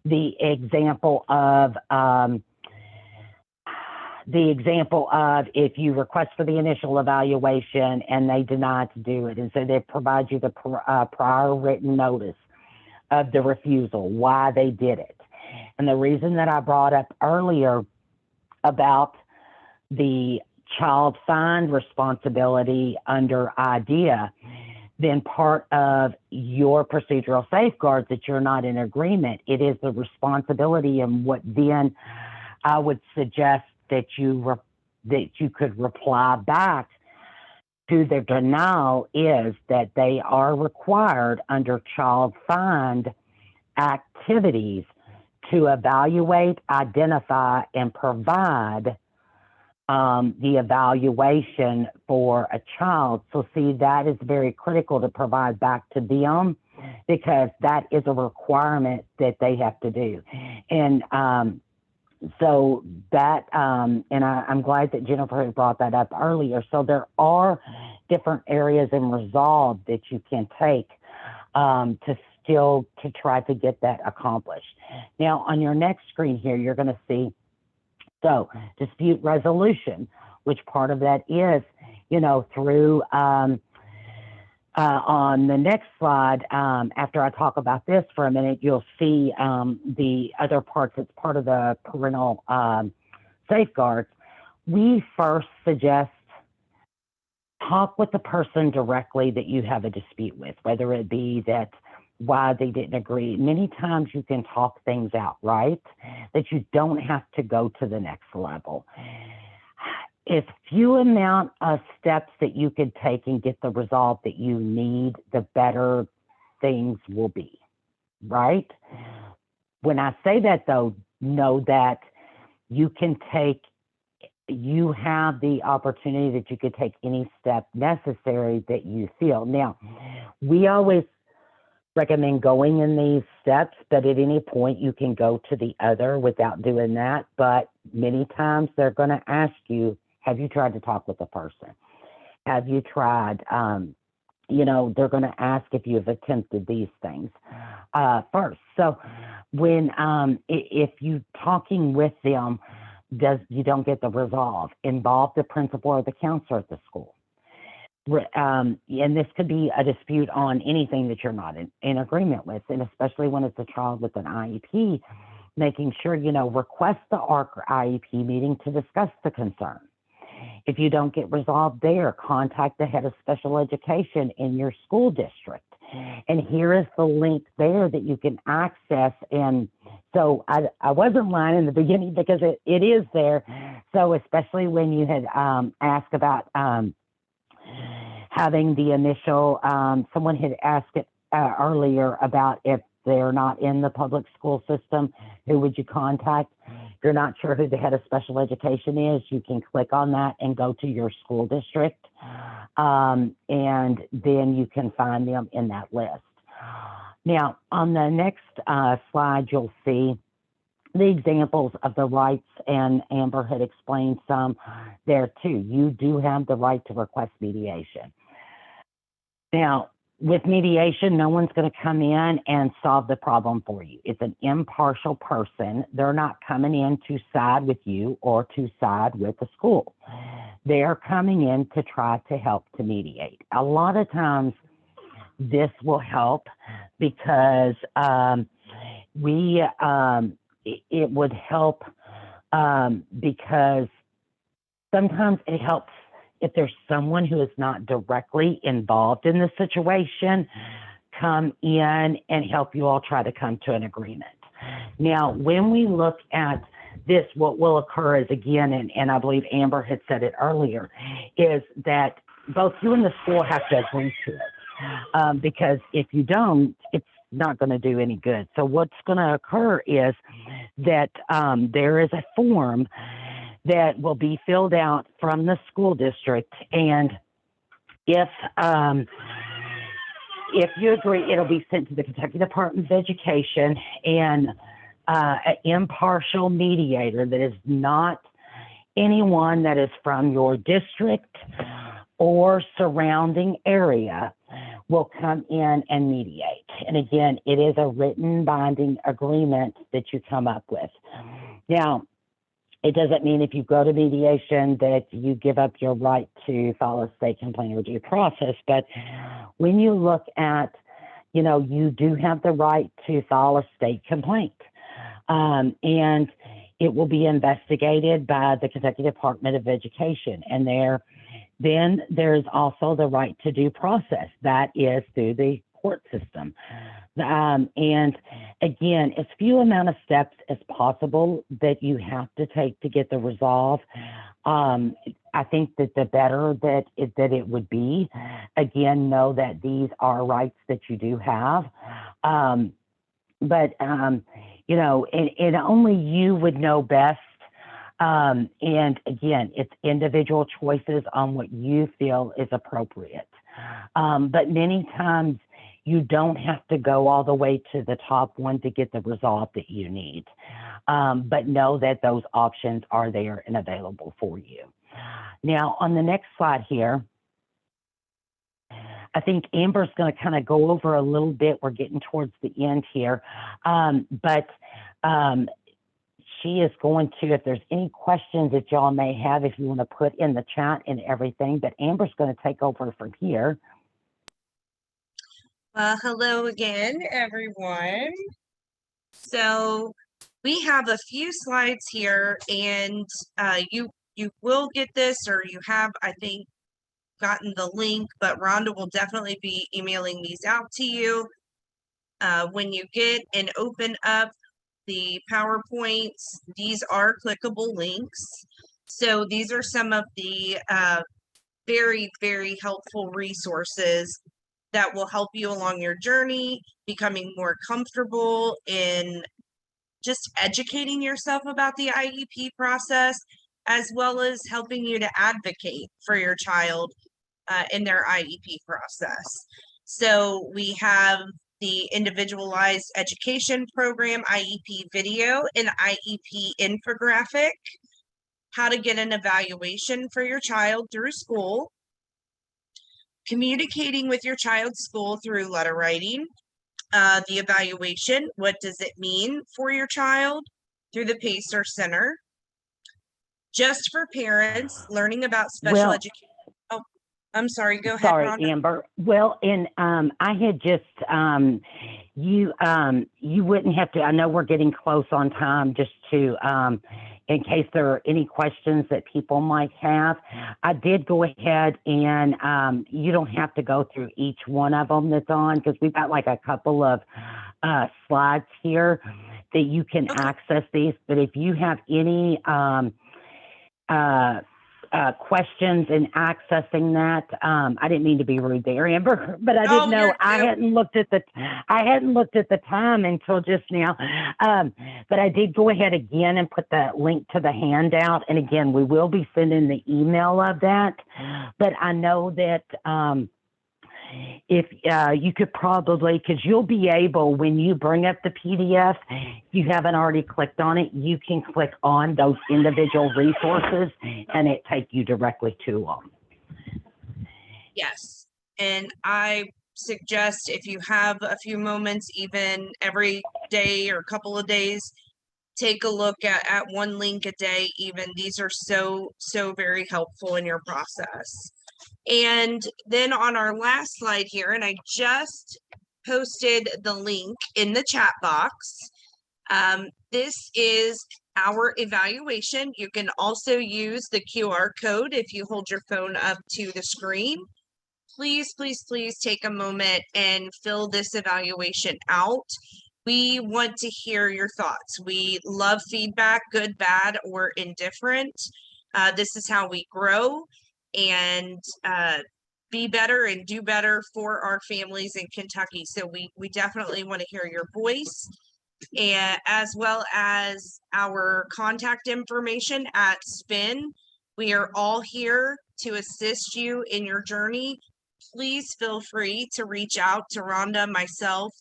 the example of if you request for the initial evaluation and they deny to do it, and so they provide you the prior written notice of the refusal, why they did it. And the reason that I brought up earlier about the child find responsibility under IDEA, then part of your procedural safeguards that you're not in agreement, it is the responsibility, and what then I would suggest that you could reply back to their denial is that they are required under child find activities to evaluate, identify, and provide the evaluation for a child. So see, that is very critical to provide back to them, because that is a requirement that they have to do. And so that, and I'm glad that Jennifer had brought that up earlier. So there are different areas in resolve that you can take to try to get that accomplished. Now, on your next screen here, you're going to see, so dispute resolution, which part of that is, through, on the next slide, after I talk about this for a minute, you'll see the other parts that's part of the parental safeguards. We first suggest talk with the person directly that you have a dispute with, whether it be that why they didn't agree. Many times you can talk things out, right? That you don't have to go to the next level. If few amount of steps that you could take and get the result that you need, the better things will be, right? When I say that though, know that you have the opportunity that you could take any step necessary that you feel. Now, we always recommend going in these steps, but at any point you can go to the other without doing that. But many times they're going to ask you, have you tried to talk with the person? Have you tried, they're going to ask if you've attempted these things first. So when, if you talking with them, you don't get the resolve, involve the principal or the counselor at the school. And this could be a dispute on anything that you're not in agreement with, and especially when it's a child with an IEP, making sure, request the ARC or IEP meeting to discuss the concern. If you don't get resolved there, contact the head of special education in your school district. And here is the link there that you can access. And so I wasn't lying in the beginning, because it is there. So especially when you had asked about having the initial, someone had asked it earlier about if they're not in the public school system, who would you contact? If you're not sure who the head of special education is, you can click on that and go to your school district, and then you can find them in that list. Now, on the next slide, you'll see the examples of the rights, and Amber had explained some there too. You do have the right to request mediation. Now, with mediation, no one's going to come in and solve the problem for you. It's an impartial person. They're not coming in to side with you or to side with the school. They're coming in to try to help to mediate. A lot of times this will help because it would help because sometimes it helps if there's someone who is not directly involved in the situation, come in and help you all try to come to an agreement. Now, when we look at this, what will occur is, again, and I believe Amber had said it earlier, is that both you and the school have to agree to it, because if you don't, it's not going to do any good. So what's going to occur is that there is a form that will be filled out from the school district, and if you agree, it'll be sent to the Kentucky Department of Education, and an impartial mediator that is not anyone that is from your district or surrounding area will come in and mediate. And again, it is a written binding agreement that you come up with. Now, it doesn't mean if you go to mediation that you give up your right to file a state complaint or due process, but when you look at, you do have the right to file a state complaint. And it will be investigated by the Kentucky Department of Education. And then there's also the right to due process. That is through the court system. And again, as few amount of steps as possible that you have to take to get the resolve. I think that the better that it would be. Again, know that these are rights that you do have. But and only you would know best. And again, it's individual choices on what you feel is appropriate. But many times you don't have to go all the way to the top one to get the resolve that you need. But know that those options are there and available for you. Now, on the next slide here, I think Amber's going to kind of go over a little bit. We're getting towards the end here. But she is going to, if there's any questions that y'all may have, if you want to put in the chat and everything, but Amber's going to take over from here. Hello again, everyone. So we have a few slides here, and you will get this, or you have, I think, gotten the link, but Rhonda will definitely be emailing these out to you. When you get and open up the PowerPoints, these are clickable links. So these are some of the very, very helpful resources that will help you along your journey, becoming more comfortable in just educating yourself about the IEP process, as well as helping you to advocate for your child in their IEP process. So we have the Individualized Education Program IEP video and IEP infographic, how to get an evaluation for your child through school, communicating with your child's school through letter writing, the evaluation, what does it mean for your child, through the PACER Center, just for parents, learning about special education. Oh, I'm sorry, go ahead, Sorry, Rhonda. Amber. Well, and I had just, you wouldn't have to, I know we're getting close on time, just to, in case there are any questions that people might have. I did go ahead and you don't have to go through each one of them that's on, because we've got like a couple of slides here that you can access these. But if you have any questions in accessing that, I didn't mean to be rude there, Amber, but I didn't know. I hadn't looked at the time until just now. But I did go ahead again and put the link to the handout. And again, we will be sending the email of that. But I know that if you could probably, because you'll be able, when you bring up the PDF, if you haven't already clicked on it, you can click on those individual resources and it take you directly to them. Yes, and I suggest if you have a few moments, even every day or a couple of days, take a look at one link a day. Even these are so very helpful in your process. And then on our last slide here, and I just posted the link in the chat box. This is our evaluation. You can also use the QR code if you hold your phone up to the screen. Please, please, please take a moment and fill this evaluation out. We want to hear your thoughts. We love feedback, good, bad, or indifferent. This is how we grow. And be better and do better for our families in Kentucky. So we definitely want to hear your voice, and as well as our contact information at SPIN. We are all here to assist you in your journey. Please feel free to reach out to Rhonda, myself,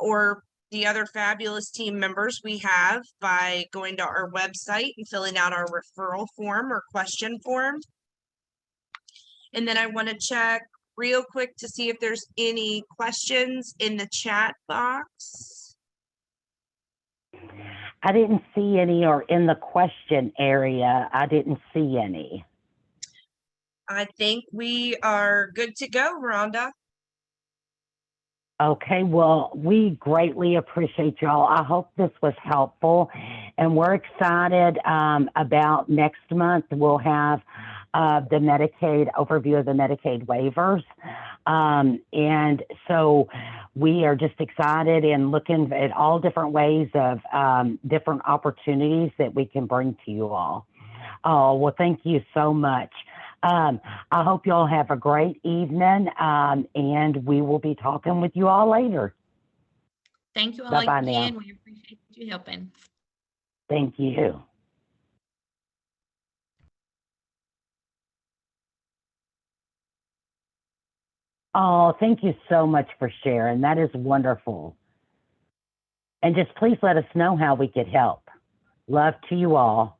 or the other fabulous team members we have by going to our website and filling out our referral form or question form. And then I want to check real quick to see if there's any questions in the chat box. I didn't see any, or in the question area, I didn't see any. I think we are good to go, Rhonda. Okay, well, we greatly appreciate y'all. I hope this was helpful, and we're excited about next month. We'll have the Medicaid overview of the Medicaid waivers. And so we are just excited and looking at all different ways of different opportunities that we can bring to you all. Oh, well, thank you so much. I hope you all have a great evening, and we will be talking with you all later. Thank you all Bye-bye again. now. We appreciate you helping. Thank you. Oh, thank you so much for sharing. That is wonderful. And just please let us know how we could help. Love to you all.